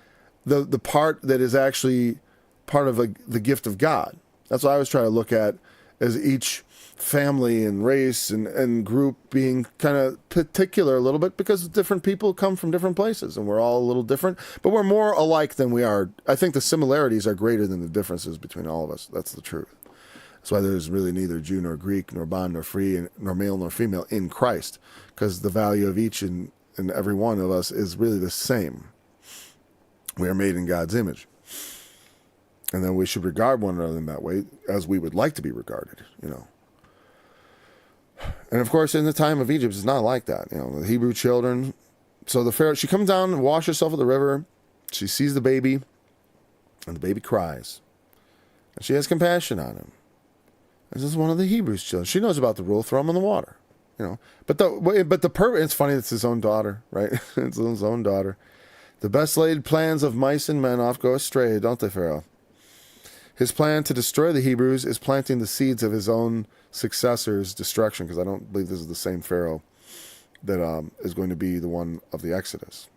the part that is actually part of the gift of God. That's what I was trying to look at as each family and race and group being kind of particular a little bit, because different people come from different places and we're all a little different, but we're more alike than we are. I think the similarities are greater than the differences between all of us. That's the truth. That's why there's really neither Jew nor Greek, nor bond nor free, nor male nor female in Christ, because the value of each and every one of us is really the same. We are made in God's image. And then we should regard one another in that way as we would like to be regarded, And of course, in the time of Egypt, it's not like that. The Hebrew children. So the Pharaoh, she comes down and washes herself at the river. She sees the baby, and the baby cries. And she has compassion on him. This is one of the Hebrews' children. She knows about the rule: throw him in the water. But it's funny. It's his own daughter, right? It's his own daughter. The best laid plans of mice and men oft go astray, don't they, Pharaoh? His plan to destroy the Hebrews is planting the seeds of his own successor's destruction, because I don't believe this is the same Pharaoh that is going to be the one of the Exodus,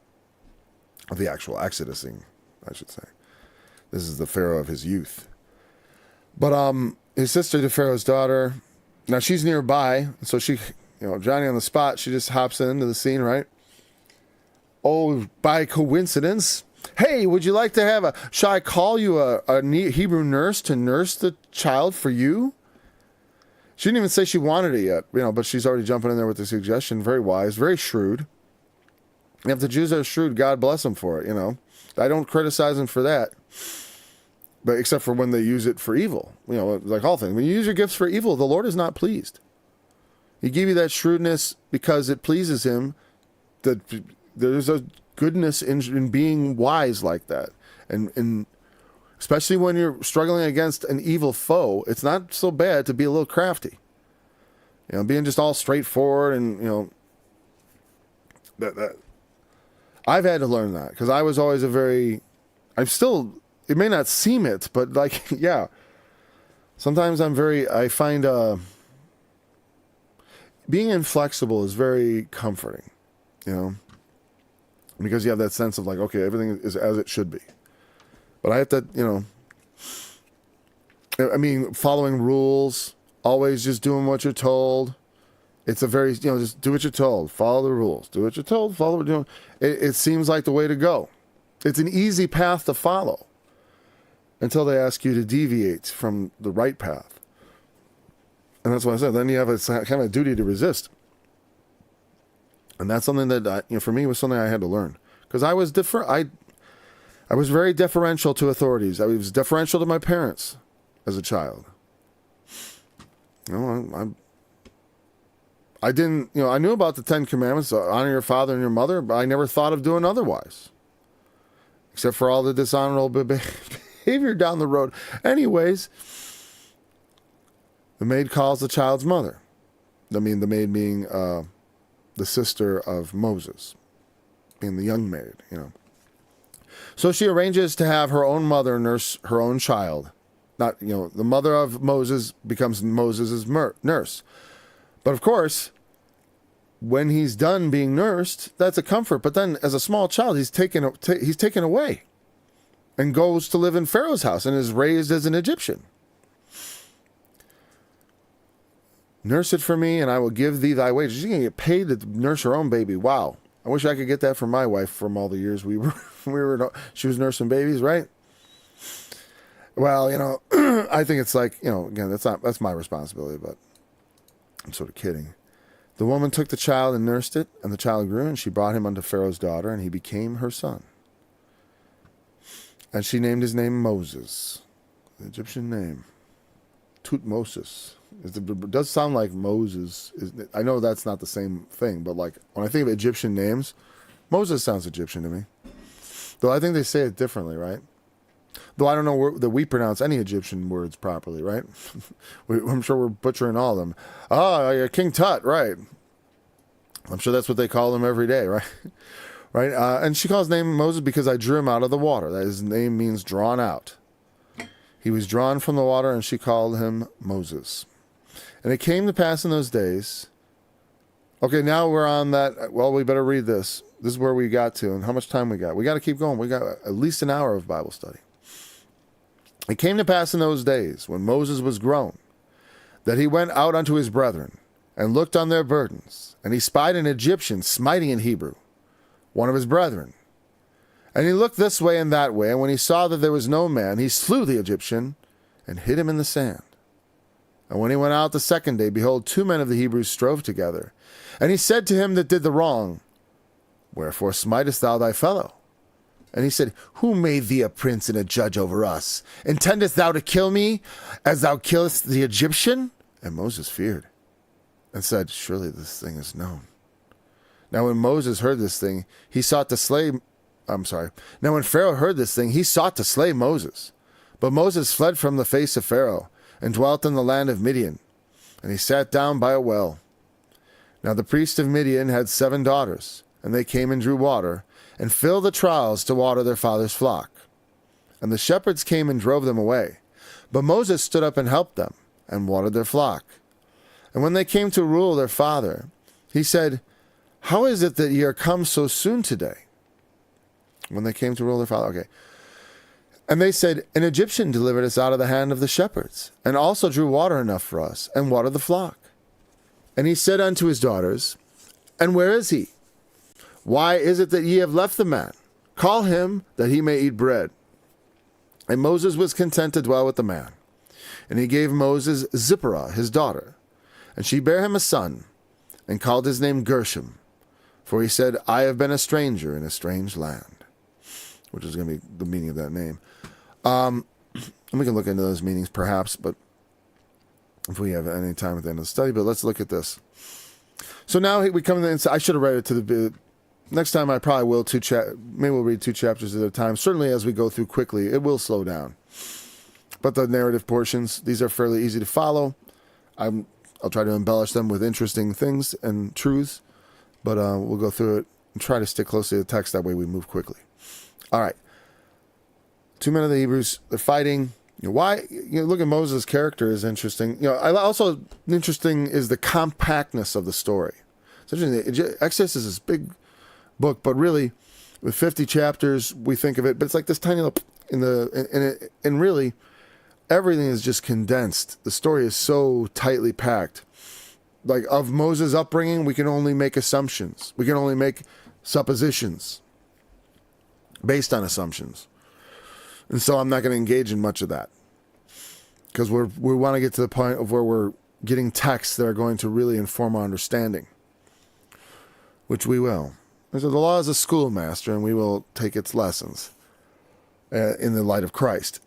of the actual Exodusing, I should say. This is the Pharaoh of his youth. But his sister, the Pharaoh's daughter, now she's nearby, so she, Johnny on the spot, she just hops into the scene, right? Oh, by coincidence, hey, would you like to shall I call you a Hebrew nurse to nurse the child for you? She didn't even say she wanted it yet, but she's already jumping in there with the suggestion. Very wise, very shrewd. And if the Jews are shrewd, God bless them for it, I don't criticize them for that. But except for when they use it for evil, like all things. When you use your gifts for evil, the Lord is not pleased. He gave you that shrewdness because it pleases him. That there's a goodness in being wise like that. And especially when you're struggling against an evil foe, it's not so bad to be a little crafty. Being just all straightforward and, that I've had to learn that, because I was always it may not seem it, but sometimes I find, being inflexible is very comforting, because you have that sense of like, okay, everything is as it should be. But I have to, following rules, always just doing what you're told. It's a very, just do what you're told, follow the rules, do what you're told, follow what you're doing. It seems like the way to go. It's an easy path to follow until they ask you to deviate from the right path. And that's what I said. Then you have a kind of a duty to resist. And that's something that, for me, was something I had to learn. Because I was different. I was very deferential to authorities. I was deferential to my parents as a child. I didn't, I knew about the 10 Commandments, honor your father and your mother, but I never thought of doing otherwise. Except for all the dishonorable behavior down the road. Anyways, the maid calls the child's mother. The maid being the sister of Moses, being the young maid, So she arranges to have her own mother nurse her own child. Not, the mother of Moses becomes Moses' nurse. But of course, when he's done being nursed, that's a comfort. But then as a small child, he's taken away and goes to live in Pharaoh's house and is raised as an Egyptian. Nurse it for me, and I will give thee thy wages. She's going to get paid to nurse her own baby. Wow. I wish I could get that from my wife from all the years she was nursing babies, right? Well, I think it's like, again, that's my responsibility, but I'm sort of kidding. The woman took the child and nursed it, and the child grew, and she brought him unto Pharaoh's daughter, and he became her son. And she named his name Moses, the Egyptian name, Tutmosis. It does sound like Moses. I know that's not the same thing, but like when I think of Egyptian names, Moses sounds Egyptian to me. Though I think they say it differently, right? Though I don't know that we pronounce any Egyptian words properly, right? I'm sure we're butchering all of them. Oh, King Tut, right? I'm sure that's what they call him every day, right? Right? And she calls his name Moses because I drew him out of the water. That his name means drawn out. He was drawn from the water, and she called him Moses. And it came to pass in those days. Okay, now we're on that. Well, we better read this. This is where we got to, and how much time we got. We got to keep going. We got at least an hour of Bible study. It came to pass in those days, when Moses was grown, that he went out unto his brethren, and looked on their burdens. And he spied an Egyptian smiting an Hebrew, one of his brethren. And he looked this way and that way, and when he saw that there was no man, he slew the Egyptian, and hid him in the sand. And when he went out the second day, behold, 2 men of the Hebrews strove together. And he said to him that did the wrong, Wherefore smitest thou thy fellow? And he said, Who made thee a prince and a judge over us? Intendest thou to kill me, as thou killest the Egyptian? And Moses feared, and said, Surely this thing is known. Now when Moses heard this thing, he sought to slay... Now when Pharaoh heard this thing, he sought to slay Moses. But Moses fled from the face of Pharaoh, and dwelt in the land of Midian. And he sat down by a well. Now the priest of Midian had 7 daughters, and they came and drew water, and filled the troughs to water their father's flock. And the shepherds came and drove them away. But Moses stood up and helped them, and watered their flock. And when they came to rule their father, he said, How is it that ye are come so soon today? When they came to rule their father, okay. And they said, An Egyptian delivered us out of the hand of the shepherds, and also drew water enough for us, and watered the flock. And he said unto his daughters, And where is he? Why is it that ye have left the man? Call him, that he may eat bread. And Moses was content to dwell with the man. And he gave Moses Zipporah, his daughter. And she bare him a son, and called his name Gershom. For he said, I have been a stranger in a strange land. Which is going to be the meaning of that name. And we can look into those meanings perhaps, but if we have any time at the end of the study. But let's look at this. So now we come to the inside. I should have read it to the... Next time I probably will. Maybe we'll read 2 chapters at a time. Certainly as we go through quickly, it will slow down. But the narrative portions, these are fairly easy to follow. I'll try to embellish them with interesting things and truths. But we'll go through it and try to stick close to the text. That way we move quickly. All right. 2 men of the Hebrews, they're fighting. Look at Moses' character is interesting. I also interesting is the compactness of the story. It's interesting. Exodus is this big book, but really, with 50 chapters, we think of it, but it's like this tiny little and really, everything is just condensed. The story is so tightly packed. Like, of Moses' upbringing, we can only make assumptions. We can only make suppositions based on assumptions. And so I'm not going to engage in much of that, because we want to get to the point of where we're getting texts that are going to really inform our understanding, which we will. And so the law is a schoolmaster, and we will take its lessons in the light of Christ.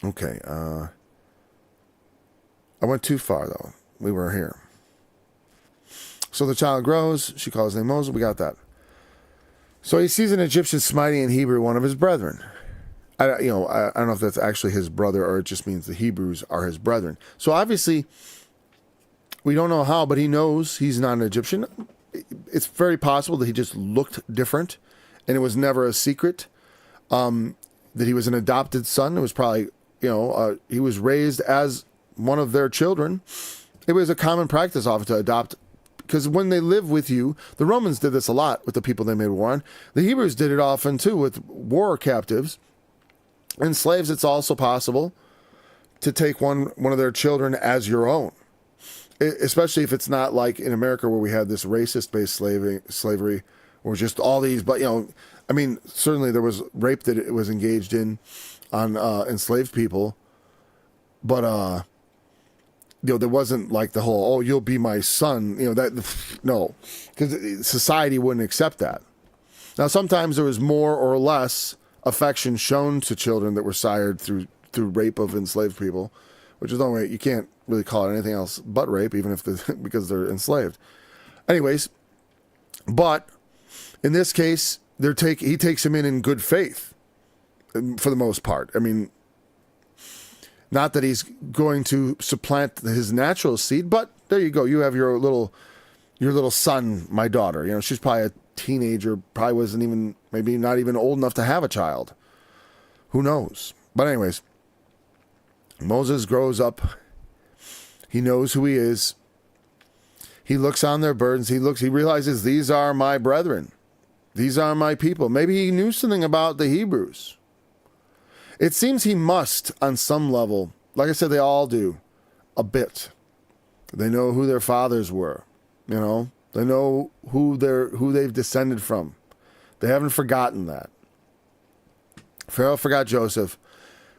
Okay. I went too far, though. We were here. So the child grows. She calls his name Moses. We got that. So he sees an Egyptian smiting in Hebrew one of his brethren. I don't know if that's actually his brother or it just means the Hebrews are his brethren. So obviously, we don't know how, but he knows he's not an Egyptian. It's very possible that he just looked different, and it was never a secret that he was an adopted son. It was probably, he was raised as one of their children. It was a common practice often to adopt, because when they live with you, the Romans did this a lot with the people they made war on. The Hebrews did it often too with war captives and slaves. It's also possible to take one of their children as your own, especially if it's not like in America where we had this racist-based slavery, or just all these. But certainly there was rape that it was engaged in on enslaved people, but there wasn't like the whole, you'll be my son, no, because society wouldn't accept that. Now, sometimes there was more or less affection shown to children that were sired through rape of enslaved people, which is the only way. You can't really call it anything else but rape, even if because they're enslaved. Anyways, but in this case, he takes him in good faith, for the most part. Not that he's going to supplant his natural seed, but there you go. You have your little son, my daughter. She's probably a teenager, probably wasn't even, maybe not even old enough to have a child. Who knows? But anyways, Moses grows up. He knows who he is. He looks on their burdens. He realizes these are my brethren. These are my people. Maybe he knew something about the Hebrews. It seems he must, on some level, like I said, they all do, a bit. They know who their fathers were, They know who they've descended from. They haven't forgotten that. Pharaoh forgot Joseph,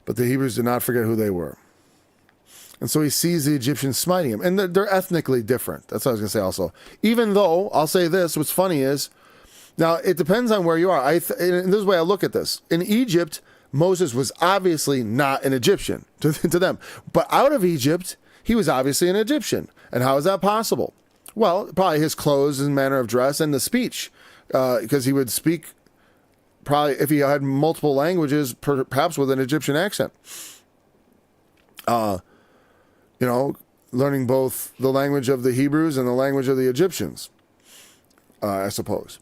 but the Hebrews did not forget who they were. And so he sees the Egyptians smiting him. And they're ethnically different. That's what I was going to say also. Even though, I'll say this, what's funny is, now it depends on where you are. And this is the way I look at this. In Egypt, Moses was obviously not an Egyptian to them. But out of Egypt, he was obviously an Egyptian. And how is that possible? Well, probably his clothes and manner of dress and the speech. Because he would speak, probably, if he had multiple languages, perhaps with an Egyptian accent. Learning both the language of the Hebrews and the language of the Egyptians, I suppose.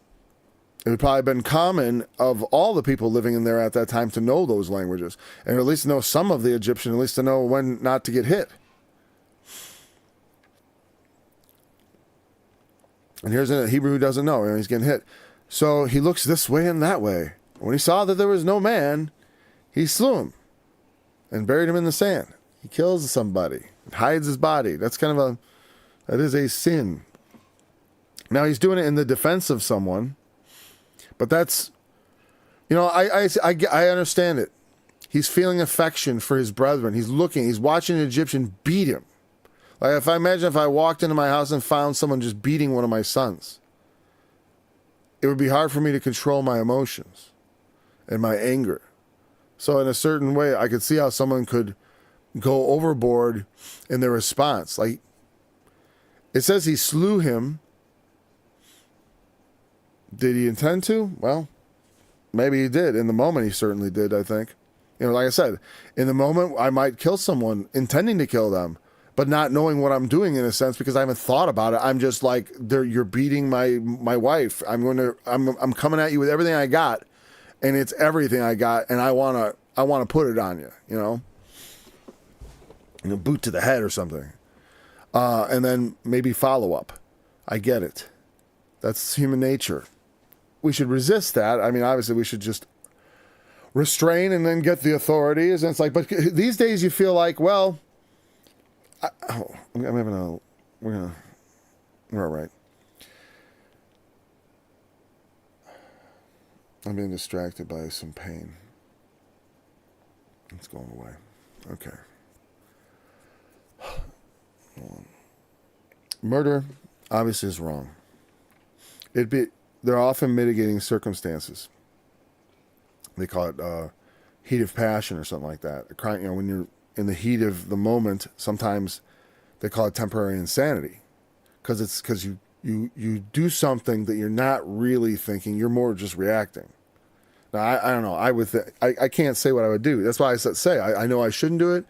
It would probably have been common of all the people living in there at that time to know those languages, and at least know some of the Egyptian, at least to know when not to get hit. And here's a Hebrew who doesn't know, he's getting hit. So he looks this way and that way. When he saw that there was no man, he slew him and buried him in the sand. He kills somebody, hides his body. That is a sin. Now he's doing it in the defense of someone. But that's, I understand it. He's feeling affection for his brethren. He's watching an Egyptian beat him. Like, if I walked into my house and found someone just beating one of my sons, it would be hard for me to control my emotions and my anger. So in a certain way, I could see how someone could go overboard in their response. Like, it says he slew him. Did he intend to? Well, maybe he did. In the moment, he certainly did, I think. Like I said, in the moment, I might kill someone intending to kill them, but not knowing what I'm doing in a sense because I haven't thought about it. I'm just like, you're beating my wife. I'm coming at you with everything I got, and it's everything I got, and I want I want to put it on you, boot to the head or something. And then maybe follow up. I get it. That's human nature. We should resist that. I mean, obviously we should just restrain and then get the authorities. And it's like, but these days you feel like, well, we're all right. I'm being distracted by some pain. It's going away. Okay. Murder obviously is wrong. There are often mitigating circumstances. They call it heat of passion or something like that. A crime, when you're in the heat of the moment, sometimes they call it temporary insanity, because you do something that you're not really thinking. You're more just reacting. Now I don't know. I can't say what I would do. That's why I say I know I shouldn't do it.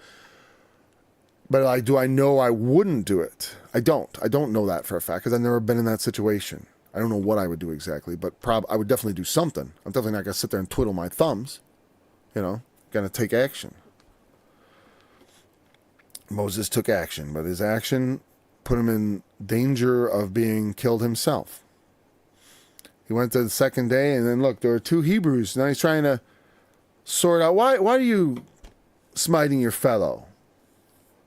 But do I know I wouldn't do it? I don't. I don't know that for a fact because I've never been in that situation. I don't know what I would do exactly, but I would definitely do something. I'm definitely not going to sit there and twiddle my thumbs. Going to take action. Moses took action, but his action put him in danger of being killed himself. He went to the second day, and then look, there were 2 Hebrews. Now he's trying to sort out, why are you smiting your fellow?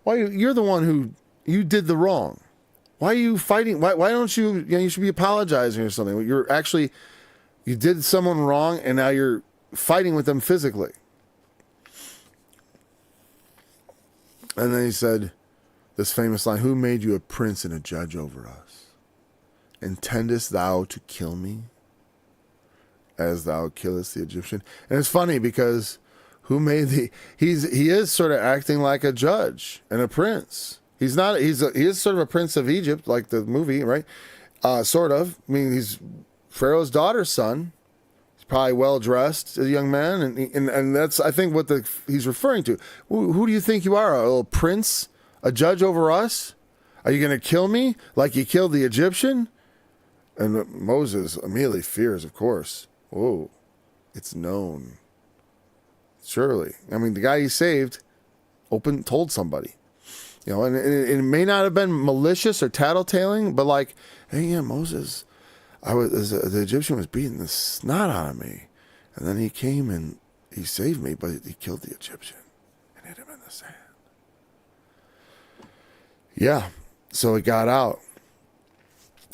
You're the one who you did the wrong. Why are you fighting? Why don't you? You should be apologizing or something. You did someone wrong, and now you're fighting with them physically. And then he said this famous line: "Who made you a prince and a judge over us? Intendest thou to kill me, as thou killest the Egyptian?" And it's funny because he is sort of acting like a judge and a prince. He is sort of a prince of Egypt, like the movie, right? Sort of. I mean, he's Pharaoh's daughter's son. He's probably well dressed, a young man, and that's, I think, what he's referring to. Who do you think you are? A little prince, a judge over us? Are you going to kill me like you killed the Egyptian? And Moses immediately fears, of course. Whoa, it's known. Surely, I mean, the guy he saved, told somebody. And it may not have been malicious or tattletaling, but like, hey, yeah, Moses, the Egyptian was beating the snot out of me. And then he came and he saved me, but he killed the Egyptian and hit him in the sand. Yeah, so he got out.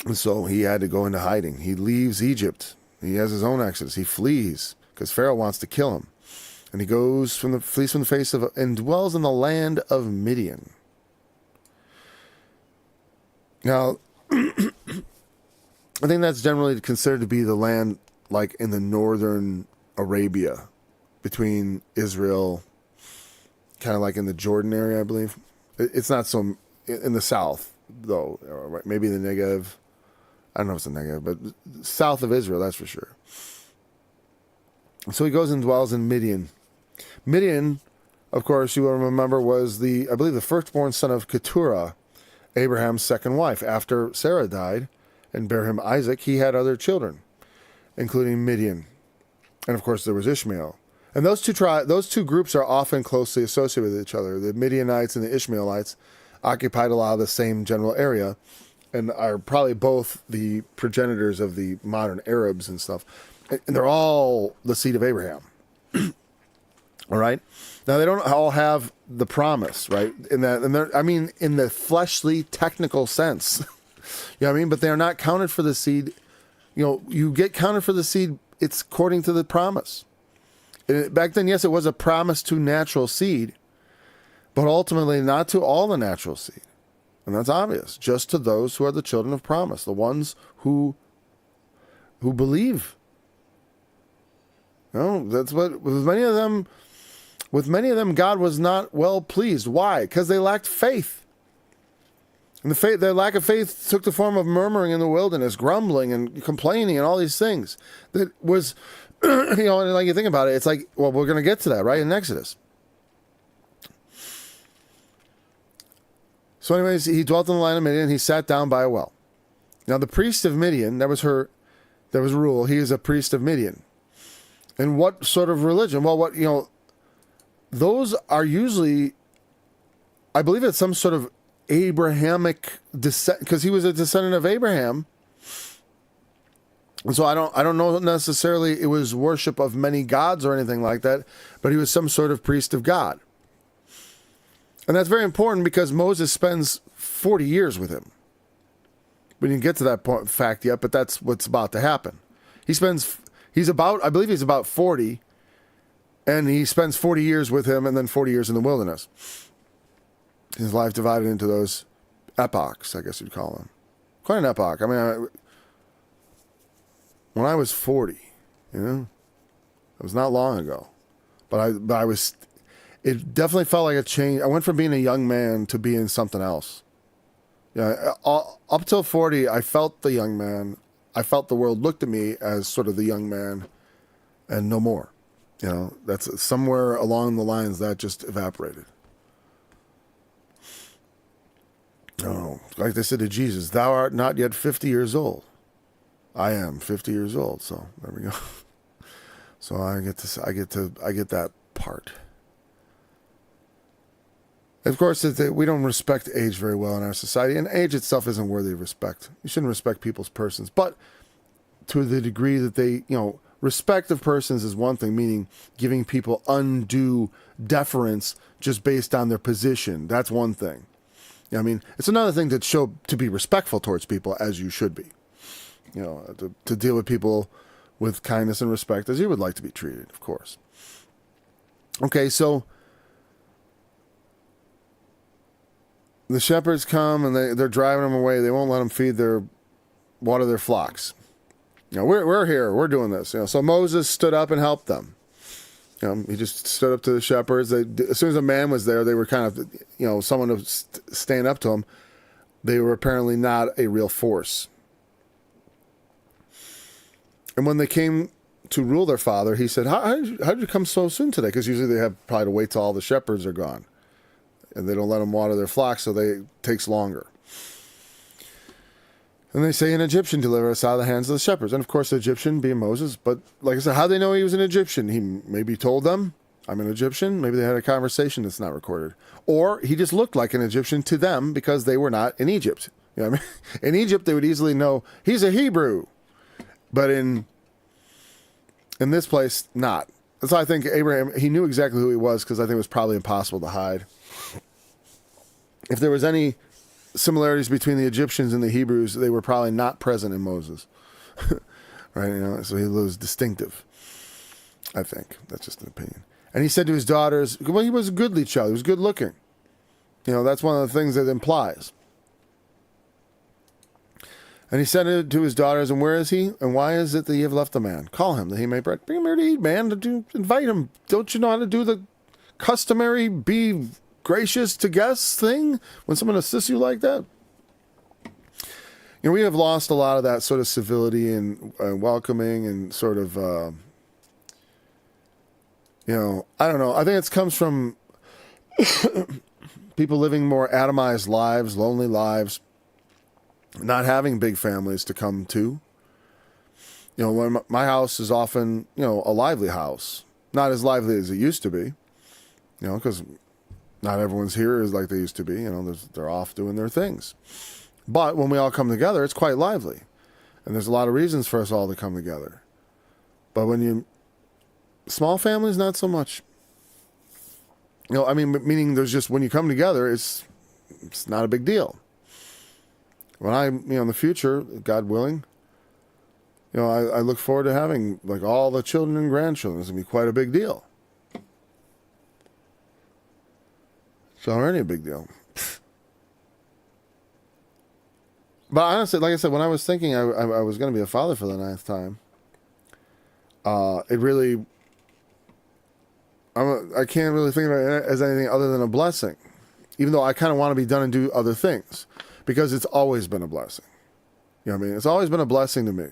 And so he had to go into hiding. He leaves Egypt. He has his own exodus. He flees because Pharaoh wants to kill him. And he flees from the face of, and dwells in the land of Midian. Now, I think that's generally considered to be the land like in the northern Arabia, between Israel, kind of like in the Jordan area, I believe. It's not so in the south, though. Right? Maybe the Negev. I don't know if it's the Negev, but south of Israel, that's for sure. So he goes and dwells in Midian. Midian, of course, you will remember, was I believe the firstborn son of Keturah, Abraham's second wife. After Sarah died and bare him Isaac, he had other children, including Midian. And of course, there was Ishmael. And those two groups are often closely associated with each other. The Midianites and the Ishmaelites occupied a lot of the same general area and are probably both the progenitors of the modern Arabs and stuff. And they're all the seed of Abraham. All right. Now they don't all have the promise, right? In the fleshly, technical sense. You know what I mean? But they are not counted for the seed. You get counted for the seed. It's according to the promise. Back then, yes, it was a promise to natural seed, but ultimately not to all the natural seed. And that's obvious. Just to those who are the children of promise, the ones who believe. That's what with many of them. With many of them, God was not well pleased. Why? Because they lacked faith. And their lack of faith took the form of murmuring in the wilderness, grumbling and complaining and all these things. That was, and like you think about it, it's like, well, we're going to get to that, right, in Exodus. So anyways, he dwelt in the land of Midian, and he sat down by a well. Now the priest of Midian, that was a rule, he is a priest of Midian. And what sort of religion? Well, those are usually, I believe it's some sort of Abrahamic descent, because he was a descendant of Abraham. And so I don't know necessarily it was worship of many gods or anything like that, but he was some sort of priest of God. And that's very important because Moses spends 40 years with him. We didn't get to that point, fact yet, but that's what's about to happen. I believe he's about 40, and he spends 40 years with him and then 40 years in the wilderness. His life divided into those epochs, I guess you'd call them. Quite an epoch. I mean, when I was 40, it was not long ago, but I was, it definitely felt like a change. I went from being a young man to being something else. Yeah, up till 40, I felt the young man. I felt the world looked at me as sort of the young man and no more. That's somewhere along the lines that just evaporated. Oh, like they said to Jesus, thou art not yet 50 years old. I am 50 years old, so there we go. So I get that part. Of course, we don't respect age very well in our society, and age itself isn't worthy of respect. You shouldn't respect people's persons, but to the degree that they, respect of persons is one thing, meaning giving people undue deference just based on their position. That's one thing. It's another thing to be respectful towards people, as you should be. To deal with people with kindness and respect as you would like to be treated, of course. Okay, so the shepherds come and they're driving them away. They won't let them water their flocks. We're here. We're doing this. So Moses stood up and helped them. He just stood up to the shepherds. As soon as a man was there, they were kind of, someone to stand up to him. They were apparently not a real force. And when they came to rule their father, he said, how did you come so soon today? Because usually they have probably to wait till all the shepherds are gone. And they don't let them water their flocks, so it takes longer. And they say, an Egyptian deliver us out of the hands of the shepherds. And of course, the Egyptian being Moses. But like I said, how do they know he was an Egyptian? He maybe told them, I'm an Egyptian. Maybe they had a conversation that's not recorded. Or he just looked like an Egyptian to them because they were not in Egypt. In Egypt, they would easily know he's a Hebrew. But in this place, not. So I think Abraham, he knew exactly who he was because I think it was probably impossible to hide. If there was any similarities between the Egyptians and the Hebrews, they were probably not present in Moses. Right? So he was distinctive. I think. That's just an opinion. And he said to his daughters, well, he was a goodly child. He was good looking. That's one of the things that implies. And he said to his daughters, and where is he? And why is it that ye have left the man? Call him, that he may bread. Bring him here to eat, man. Invite him. Don't you know how to do the customary be gracious to guests thing when someone assists you like that? We have lost a lot of that sort of civility and welcoming and sort of, I don't know. I think it comes from people living more atomized lives, lonely lives, not having big families to come to. When my house is often, a lively house, not as lively as it used to be, because not everyone's here is like they used to be. They're off doing their things. But when we all come together, it's quite lively. And there's a lot of reasons for us all to come together. But small families, not so much. Meaning there's just, when you come together, it's not a big deal. When in the future, God willing, I look forward to having like all the children and grandchildren. It's going to be quite a big deal. It's already a big deal. But honestly, like I said, when I was thinking I was going to be a father for the 9th time, it really, I can't really think of it as anything other than a blessing. Even though I kind of want to be done and do other things. Because it's always been a blessing. It's always been a blessing to me.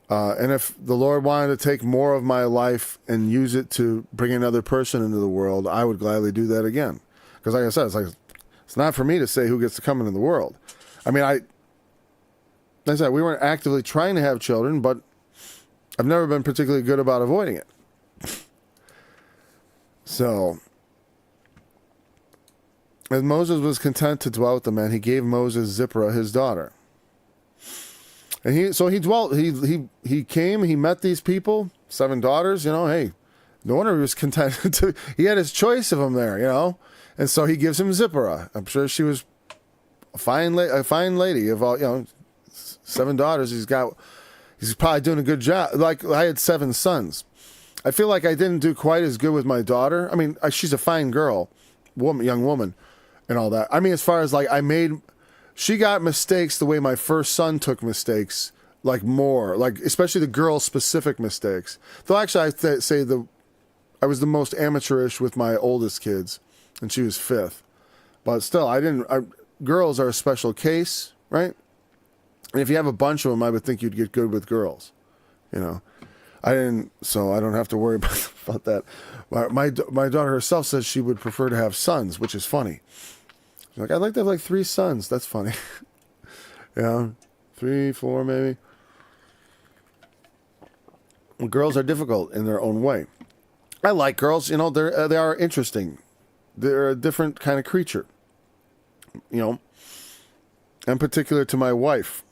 And if the Lord wanted to take more of my life and use it to bring another person into the world, I would gladly do that again. Because like I said, it's not for me to say who gets to come into the world. Like I said, we weren't actively trying to have children, but I've never been particularly good about avoiding it. So, as Moses was content to dwell with the men, he gave Moses Zipporah, his daughter. And he came, he met these people, 7 daughters, hey, no wonder he was content he had his choice of them there, and so he gives him Zipporah. I'm sure she was a fine lady of all, 7 daughters. He's probably doing a good job. Like, I had 7 sons. I feel like I didn't do quite as good with my daughter. I mean, she's a fine girl, young woman, and all that. I mean, as far as like, she got mistakes the way my first son took mistakes, like more, like especially the girl-specific mistakes. Though actually, say I was the most amateurish with my oldest kids, and she was 5th. But still, girls are a special case, right? And if you have a bunch of them, I would think you'd get good with girls, I didn't, so I don't have to worry about that. My daughter herself says she would prefer to have sons, which is funny. She's like, I'd like to have like 3 sons. That's funny. 3, 4 maybe. Well, girls are difficult in their own way. I like girls. They are interesting. They're a different kind of creature. And particular to my wife,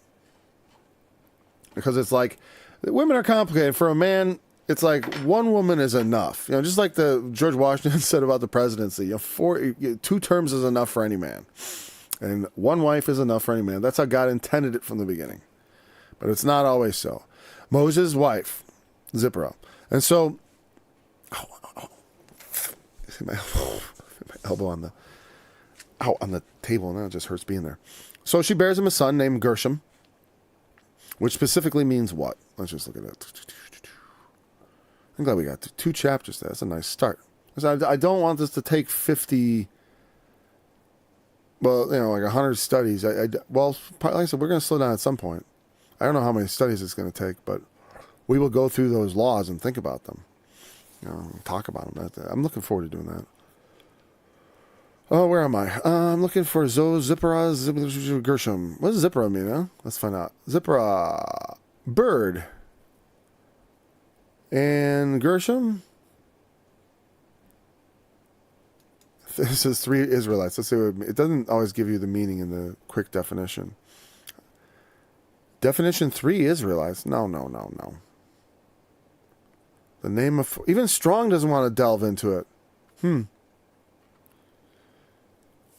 because it's like, women are complicated. For a man, it's like one woman is enough. Just like the George Washington said about the presidency. 2 terms is enough for any man, and 1 wife is enough for any man. That's how God intended it from the beginning, but it's not always so. Moses' wife, Zipporah, and so, my elbow on the table now. It just hurts being there. So she bears him a son named Gershom, which specifically means what? Let's just look at it. I'm glad we got 2 chapters there. That's a nice start. Because I don't want this to take 50, like 100 studies. Well, like I said, we're going to slow down at some point. I don't know how many studies it's going to take, but we will go through those laws and think about them. Talk about them. I'm looking forward to doing that. Oh, where am I? I'm looking for Zipporah, Gershom. What does Zipporah mean, huh? Let's find out. Zipporah, bird. And Gershom? This is 3 Israelites. Let's see what it doesn't always give you the meaning in the quick definition. Definition 3 Israelites. No. The name of... Even Strong doesn't want to delve into it.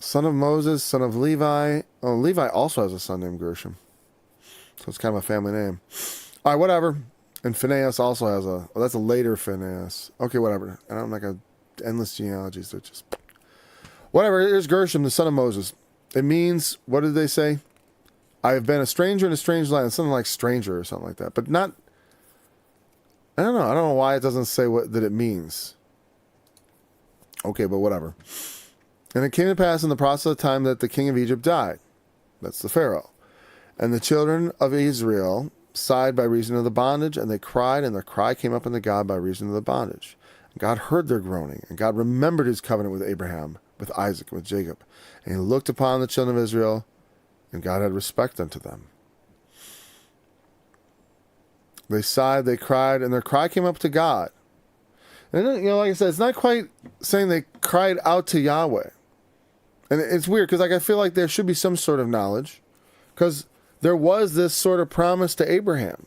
Son of Moses, son of Levi. Oh, Levi also has a son named Gershom. So it's kind of a family name. All right, whatever. And Phinehas also has that's a later Phinehas. Okay, whatever. And I'm like endless genealogies. They're just... Whatever. Here's Gershom, the son of Moses. It means, what did they say? I have been a stranger in a strange land. Something like stranger or something like that. But not... I don't know why it doesn't say that it means. Okay, but whatever. And it came to pass in the process of time that the king of Egypt died. That's the Pharaoh. And the children of Israel sighed by reason of the bondage, and they cried, and their cry came up unto God by reason of the bondage. And God heard their groaning, and God remembered his covenant with Abraham, with Isaac, and with Jacob. And he looked upon the children of Israel, and God had respect unto them. They sighed, they cried, and their cry came up to God. And like I said, it's not quite saying they cried out to Yahweh. And it's weird, because I feel like there should be some sort of knowledge, because there was this sort of promise to Abraham.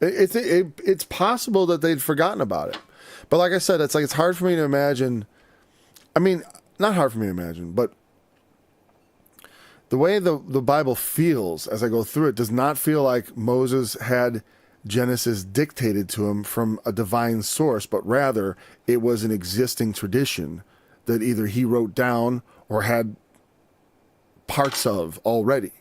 It's possible that they'd forgotten about it. But like I said, it's hard for me to imagine. I mean, not hard for me to imagine, but the way the Bible feels as I go through it does not feel like Moses had Genesis dictated to him from a divine source, but rather it was an existing tradition that either he wrote down or had parts of already.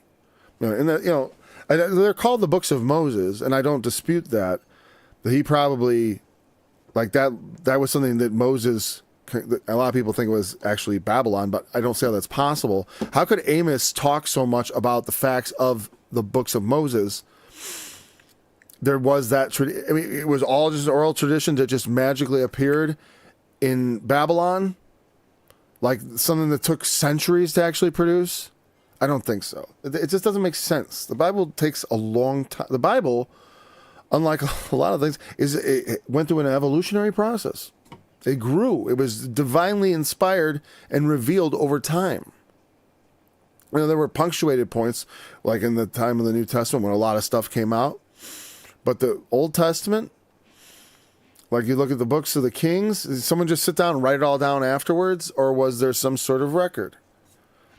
They're called the books of Moses, and I don't dispute that he probably, like that was something that Moses, a lot of people think it was actually Babylon, but I don't see how that's possible. How could Amos talk so much about the facts of the books of Moses? There was that, it was all just oral tradition that just magically appeared in Babylon, like something that took centuries to actually produce. I don't think so. It just doesn't make sense. The Bible takes a long time. The Bible, unlike a lot of things, it went through an evolutionary process. It grew. It was divinely inspired and revealed over time. You know, there were punctuated points, like in the time of the New Testament when a lot of stuff came out. But the Old Testament, like you look at the books of the Kings, did someone just sit down and write it all down afterwards? Or was there some sort of record?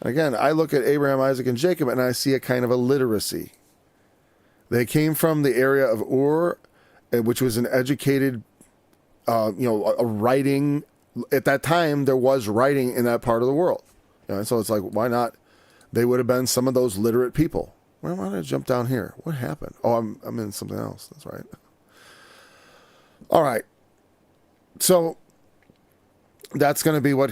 Again, I look at Abraham, Isaac, and Jacob, and I see a kind of a literacy. They came from the area of Ur, which was an educated, a writing. At that time, there was writing in that part of the world. So it's like, why not? They would have been some of those literate people. Why did I jump down here? What happened? Oh, I'm in something else. That's right. All right. So that's going to be what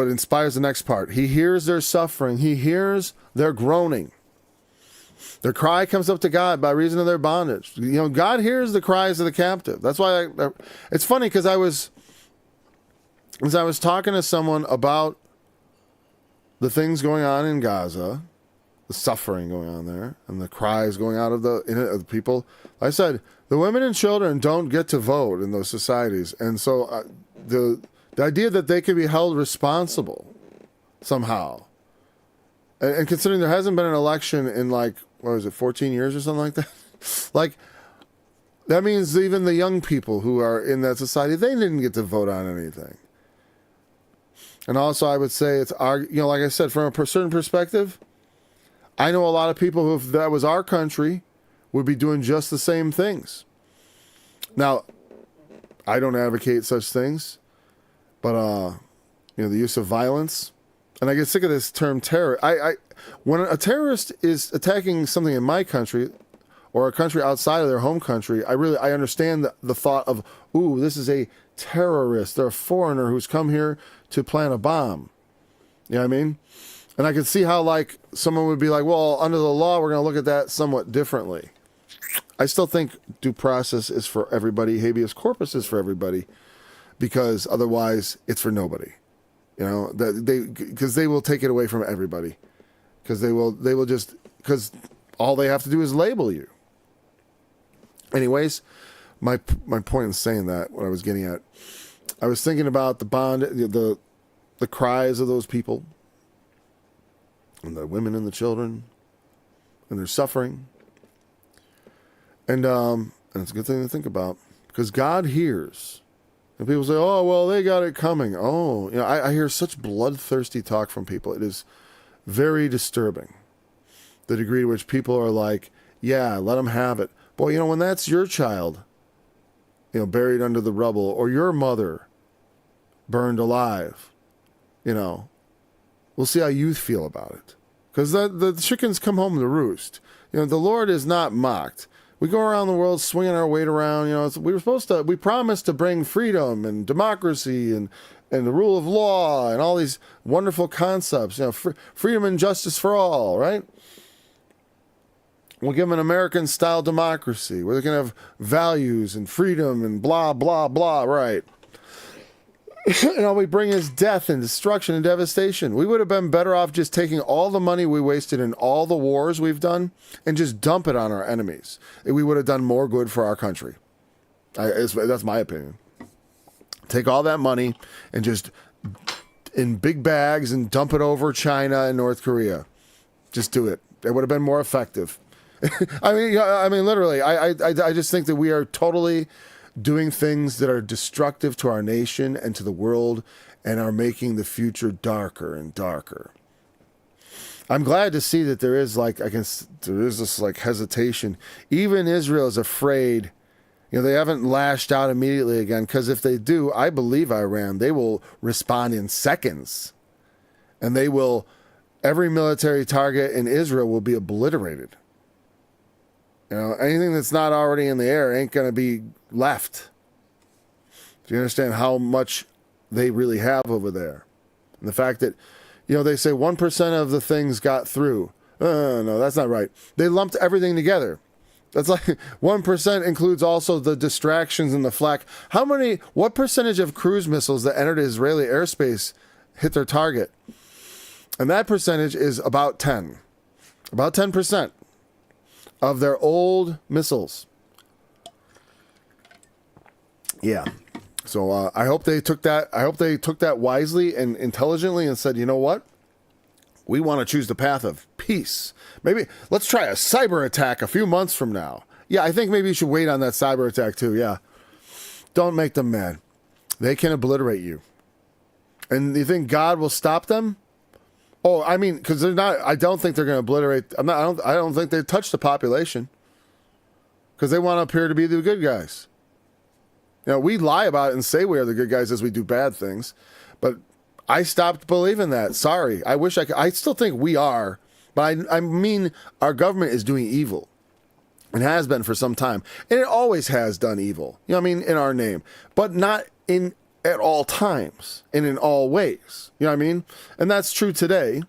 inspires the next part. He hears their suffering. He hears their groaning. Their cry comes up to God by reason of their bondage. God hears the cries of the captive. That's why it's funny because I was talking to someone about the things going on in Gaza, the suffering going on there, and the cries going out of the people. I said, the women and children don't get to vote in those societies. And so the idea that they could be held responsible somehow, and considering there hasn't been an election in 14 years or something like that, that means even the young people who are in that society, they didn't get to vote on anything. And also, I would say it's like I said, from a certain perspective, I know a lot of people who, if that was our country, would be doing just the same things. Now, I don't advocate such things, but the use of violence, and I get sick of this term terror. When a terrorist is attacking something in my country or a country outside of their home country, I understand the thought of, ooh, this is a terrorist. They're a foreigner who's come here to plant a bomb. You know what I mean? And I could see how someone would be like, well, under the law, we're going to look at that somewhat differently. I still think due process is for everybody. Habeas corpus is for everybody, because otherwise it's for nobody. Because they will take it away from everybody. Because because all they have to do is label you. Anyways, my point in saying that, what I was getting at, I was thinking about the cries of those people, and the women and the children, and their suffering. And it's a good thing to think about, because God hears. And people say, oh, well, they got it coming. Oh, I hear such bloodthirsty talk from people. It is very disturbing, the degree to which people are like, yeah, let them have it. Boy, when that's your child, buried under the rubble, or your mother burned alive, we'll see how you feel about it. Because the chickens come home to roost. The Lord is not mocked. We go around the world swinging our weight around. We promised to bring freedom and democracy and the rule of law and all these wonderful concepts. Freedom and justice for all, right? We'll give them an American-style democracy where they can have values and freedom and blah, blah, blah, right? And all we bring is death and destruction and devastation. We would have been better off just taking all the money we wasted in all the wars we've done and just dump it on our enemies. We would have done more good for our country. That's my opinion. Take all that money and just in big bags and dump it over China and North Korea. Just do it. It would have been more effective. I mean, literally, I just think that we are totally doing things that are destructive to our nation and to the world, and are making the future darker and darker. I'm glad to see that there is this hesitation. Even Israel is afraid. They haven't lashed out immediately again, because if they do, I believe Iran, they will respond in seconds, and every military target in Israel will be obliterated. Anything that's not already in the air ain't going to be left. Do you understand how much they really have over there? And the fact that, they say 1% of the things got through. No, that's not right. They lumped everything together. That's 1% includes also the distractions and the flak. What percentage of cruise missiles that entered Israeli airspace hit their target? And that percentage is about 10. About 10%. Of their old missiles. Yeah. So I hope they took that. I hope they took that wisely and intelligently and said, you know what? We want to choose the path of peace. Maybe let's try a cyber attack a few months from now. Yeah, I think maybe you should wait on that cyber attack too. Yeah. Don't make them mad. They can obliterate you. And you think God will stop them? Oh, I mean, because they're not. I don't think they're going to obliterate. I don't think they touch the population because they want to appear to be the good guys. You know, we lie about it and say we are the good guys as we do bad things, but I stopped believing that. Sorry, I wish I could. I still think we are, but I mean, our government is doing evil. It has been for some time, and it always has done evil. You know what I mean, in our name, but not in at all times and in all ways. You know what I mean? And that's true today,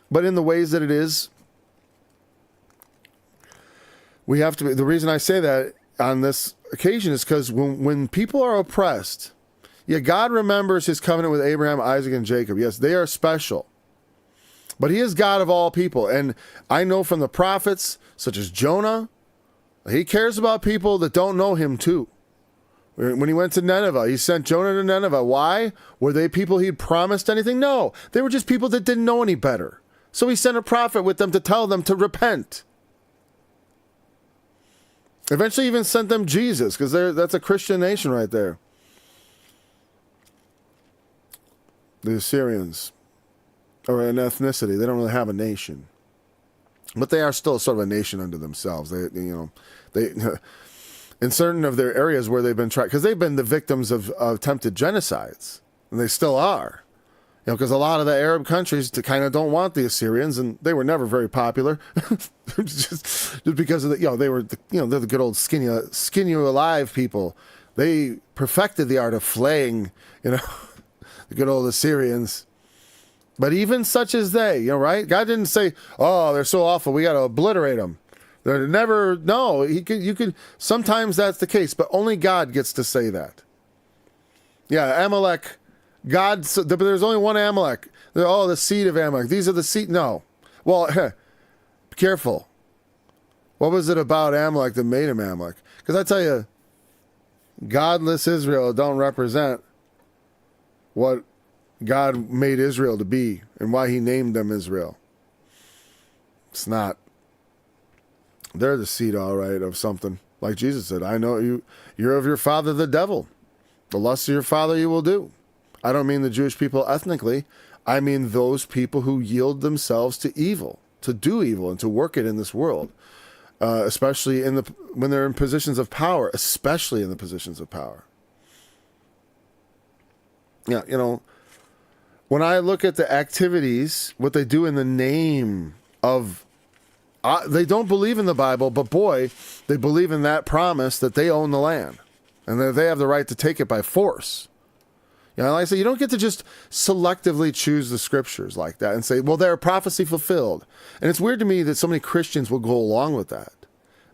but in the ways that it is, we have to be. The reason I say that on this occasion is because when people are oppressed, yeah, God remembers his covenant with Abraham, Isaac, and Jacob. Yes, they are special. But he is God of all people. And I know from the prophets, such as Jonah, he cares about people that don't know him too. When he went to Nineveh, he sent Jonah to Nineveh. Why? Were they people he'd promised anything? No. They were just people that didn't know any better. So he sent a prophet with them to tell them to repent. Eventually even sent them Jesus, because that's a Christian nation right there. The Assyrians are an ethnicity. They don't really have a nation. But they are still sort of a nation unto themselves. They in certain of their areas where they've been tried, because they've been the victims of attempted genocides, and they still are. You know, because a lot of the Arab countries kind of don't want the Assyrians, and they were never very popular, just because of they were they're the good old skin you alive people. They perfected the art of flaying, the good old Assyrians. But even such as they, right? God didn't say, "Oh, they're so awful, we got to obliterate them." They're never. No, you could. Sometimes that's the case, but only God gets to say that. Yeah, Amalek. God. But there's only one Amalek. They're all the seed of Amalek. These are the seed. No. Well, be careful. What was it about Amalek that made him Amalek? Because I tell you, godless Israel don't represent what God made Israel to be and why he named them Israel. It's not. They're the seed, all right, of something. Like Jesus said, I know you're of your father, the devil. The lusts of your father you will do. I don't mean the Jewish people ethnically. I mean those people who yield themselves to evil, to do evil and to work it in this world, especially when they're in positions of power, especially in the positions of power. Yeah, when I look at the activities, what they do in the name of, they don't believe in the Bible, but boy, they believe in that promise that they own the land and that they have the right to take it by force. Like I say, you don't get to just selectively choose the scriptures like that and say, well, they're prophecy fulfilled. And it's weird to me that so many Christians will go along with that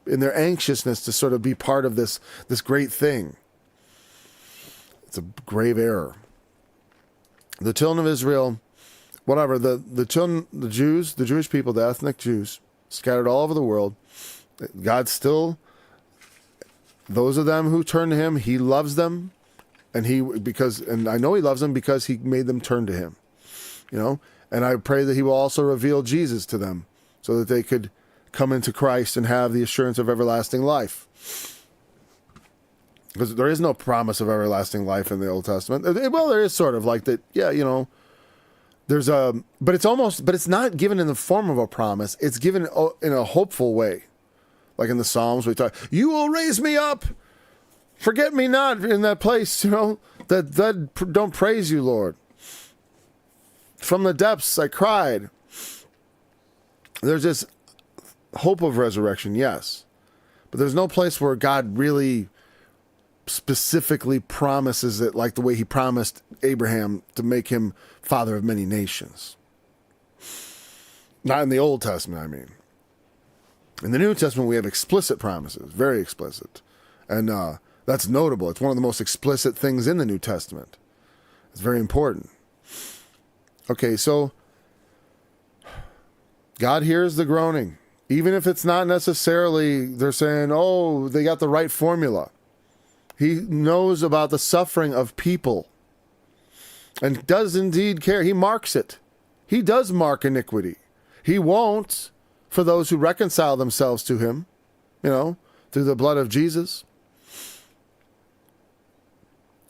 in their anxiousness to sort of be part of this great thing. It's a grave error. The children of Israel, whatever, the children, the Jews, the Jewish people, the ethnic Jews, scattered all over the world, God still, those of them who turn to him, he loves them, and I know he loves them because he made them turn to him, and I pray that he will also reveal Jesus to them so that they could come into Christ and have the assurance of everlasting life. Because there is no promise of everlasting life in the Old Testament. Well, there is sort of like that. Yeah, there's but it's not given in the form of a promise. It's given in a hopeful way. Like in the Psalms, we talk, you will raise me up. Forget me not in that place, that don't praise you, Lord. From the depths I cried. There's this hope of resurrection, yes. But there's no place where God really specifically promises it like the way he promised Abraham to make him father of many nations. Not in the Old Testament, I mean. In the New Testament, we have explicit promises, very explicit. And that's notable. It's one of the most explicit things in the New Testament. It's very important. Okay, so God hears the groaning. Even if it's not necessarily, they're saying, oh, they got the right formula. He knows about the suffering of people and does indeed care. He marks it. He does mark iniquity. He won't for those who reconcile themselves to him, through the blood of Jesus,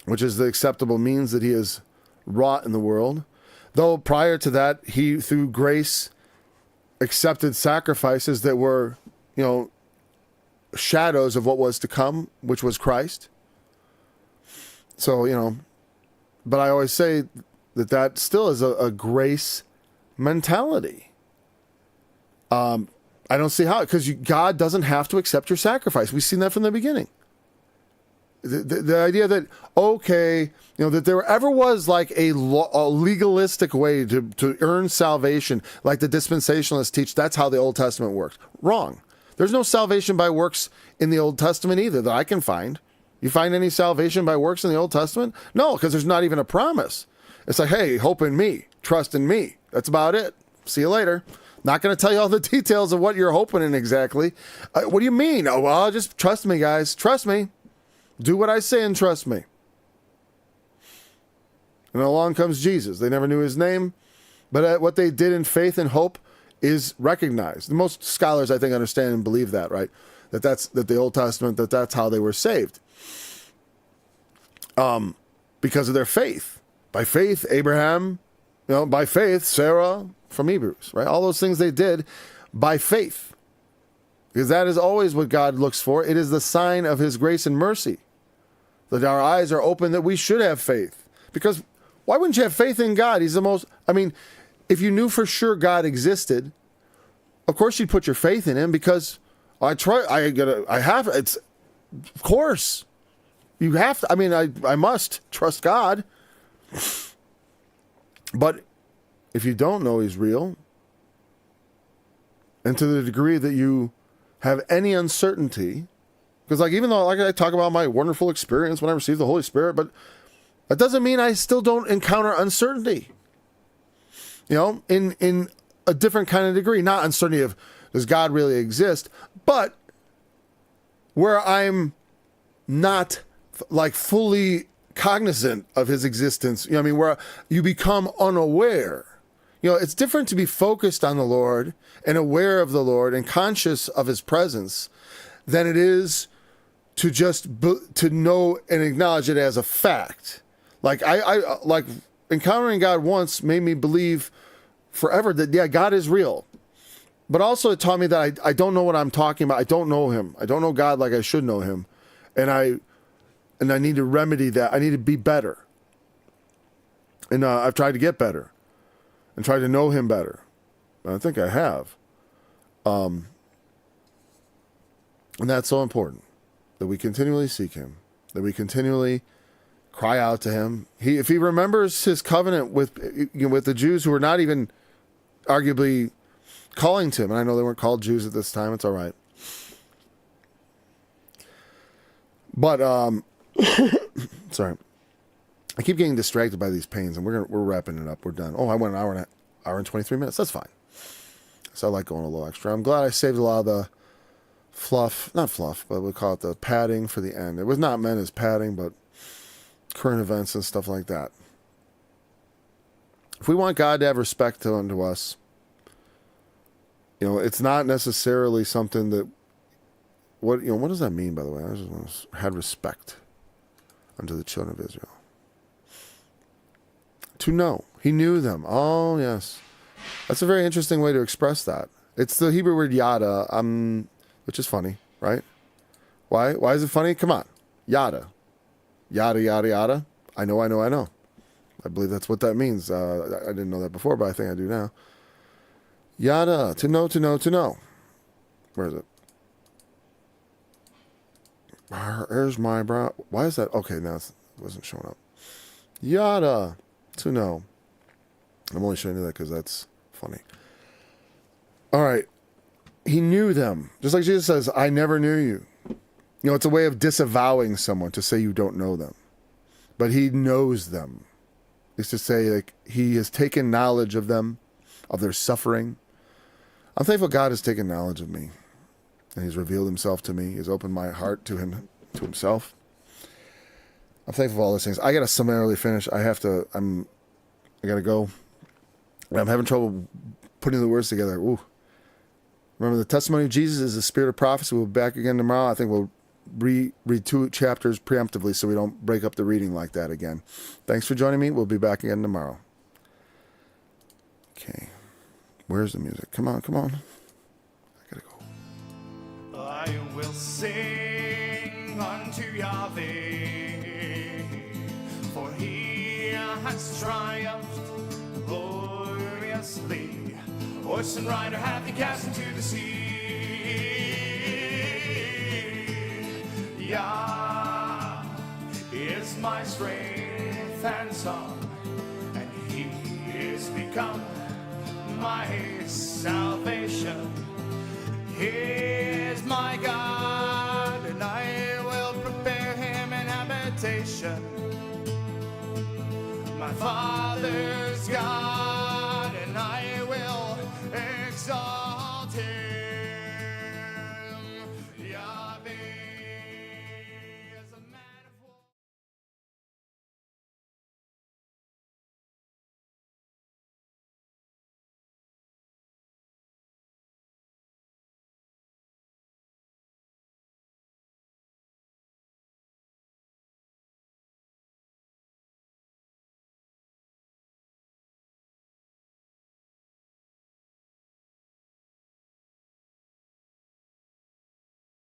which is the acceptable means that he has wrought in the world. Though prior to that, he, through grace, accepted sacrifices that were, shadows of what was to come, which was Christ. So, but I always say that still is a grace mentality. I don't see how, because God doesn't have to accept your sacrifice. We've seen that from the beginning. The idea that, that there ever was like a legalistic way to earn salvation, like the dispensationalists teach, that's how the Old Testament works. Wrong. There's no salvation by works in the Old Testament either that I can find. You find any salvation by works in the Old Testament? No, because there's not even a promise. It's like, hey, hope in me, trust in me. That's about it. See you later. Not going to tell you all the details of what you're hoping in exactly. What do you mean? Oh, well, just trust me, guys. Trust me. Do what I say and trust me. And along comes Jesus. They never knew his name, but what they did in faith and hope is recognized. Most scholars, I think, understand and believe that, right? That the Old Testament, that's how they were saved. Because of their faith. By faith, Abraham, by faith, Sarah from Hebrews, right? All those things they did by faith. Because that is always what God looks for. It is the sign of his grace and mercy. That our eyes are open, that we should have faith. Because why wouldn't you have faith in God? He's the most, if you knew for sure God existed, of course you'd put your faith in him, because of course. You have to, I must trust God. But if you don't know he's real, and to the degree that you have any uncertainty, because even though I talk about my wonderful experience when I received the Holy Spirit, but that doesn't mean I still don't encounter uncertainty. In a different kind of degree, not uncertainty of does God really exist, but where I'm not like fully cognizant of his existence, where you become unaware. It's different to be focused on the Lord and aware of the Lord and conscious of his presence than it is to just to know and acknowledge it as a fact. Like I like encountering God once made me believe forever that, yeah, God is real. But also it taught me that I don't know what I'm talking about. I don't know him. I don't know God like I should know him. And I need to remedy that. I need to be better. And I've tried to get better and try to know him better. And I think I have. And that's so important, that we continually seek him, that we continually cry out to him. If he remembers his covenant with the Jews who were not even arguably calling to him, and I know they weren't called Jews at this time, it's all right. But sorry, I keep getting distracted by these pains, and we're wrapping it up. We're done. Oh, I went an hour and 23 minutes. That's fine. So I like going a little extra. I'm glad I saved a lot of the not fluff, but we'll call it the padding for the end. It was not meant as padding, but current events and stuff like that. If we want God to have respect unto us, it's not necessarily something that, what does that mean, by the way? I just had respect unto the children of Israel. To know. He knew them. Oh, yes. That's a very interesting way to express that. It's the Hebrew word yada, which is funny, right? Why is it funny? Come on. Yada. Yada, yada, yada. I know. I believe that's what that means. I didn't know that before, but I think I do now. Yada. To know. Where is it? Where's my brow? Why is that? Okay, now it wasn't showing up. Yada. To know. I'm only showing you that because that's funny. All right. He knew them. Just like Jesus says, I never knew you. It's a way of disavowing someone to say you don't know them. But he knows them. It's to say, like, he has taken knowledge of them, of their suffering. I'm thankful God has taken knowledge of me. And he's revealed himself to me. He's opened my heart to himself. I'm thankful for all those things. I got to summarily finish. I got to go. I'm having trouble putting the words together. Ooh. Remember, the testimony of Jesus is the spirit of prophecy. We'll be back again tomorrow. I think we'll read 2 chapters preemptively so we don't break up the reading like that again. Thanks for joining me. We'll be back again tomorrow. Okay. Where's the music? Come on. I gotta go. I will sing unto Yahweh, for he has triumphed gloriously. Horse and rider hath he cast into the sea. Yah is my strength and song, and he is become my salvation. He is my God, and I will prepare him an habitation. My father's God.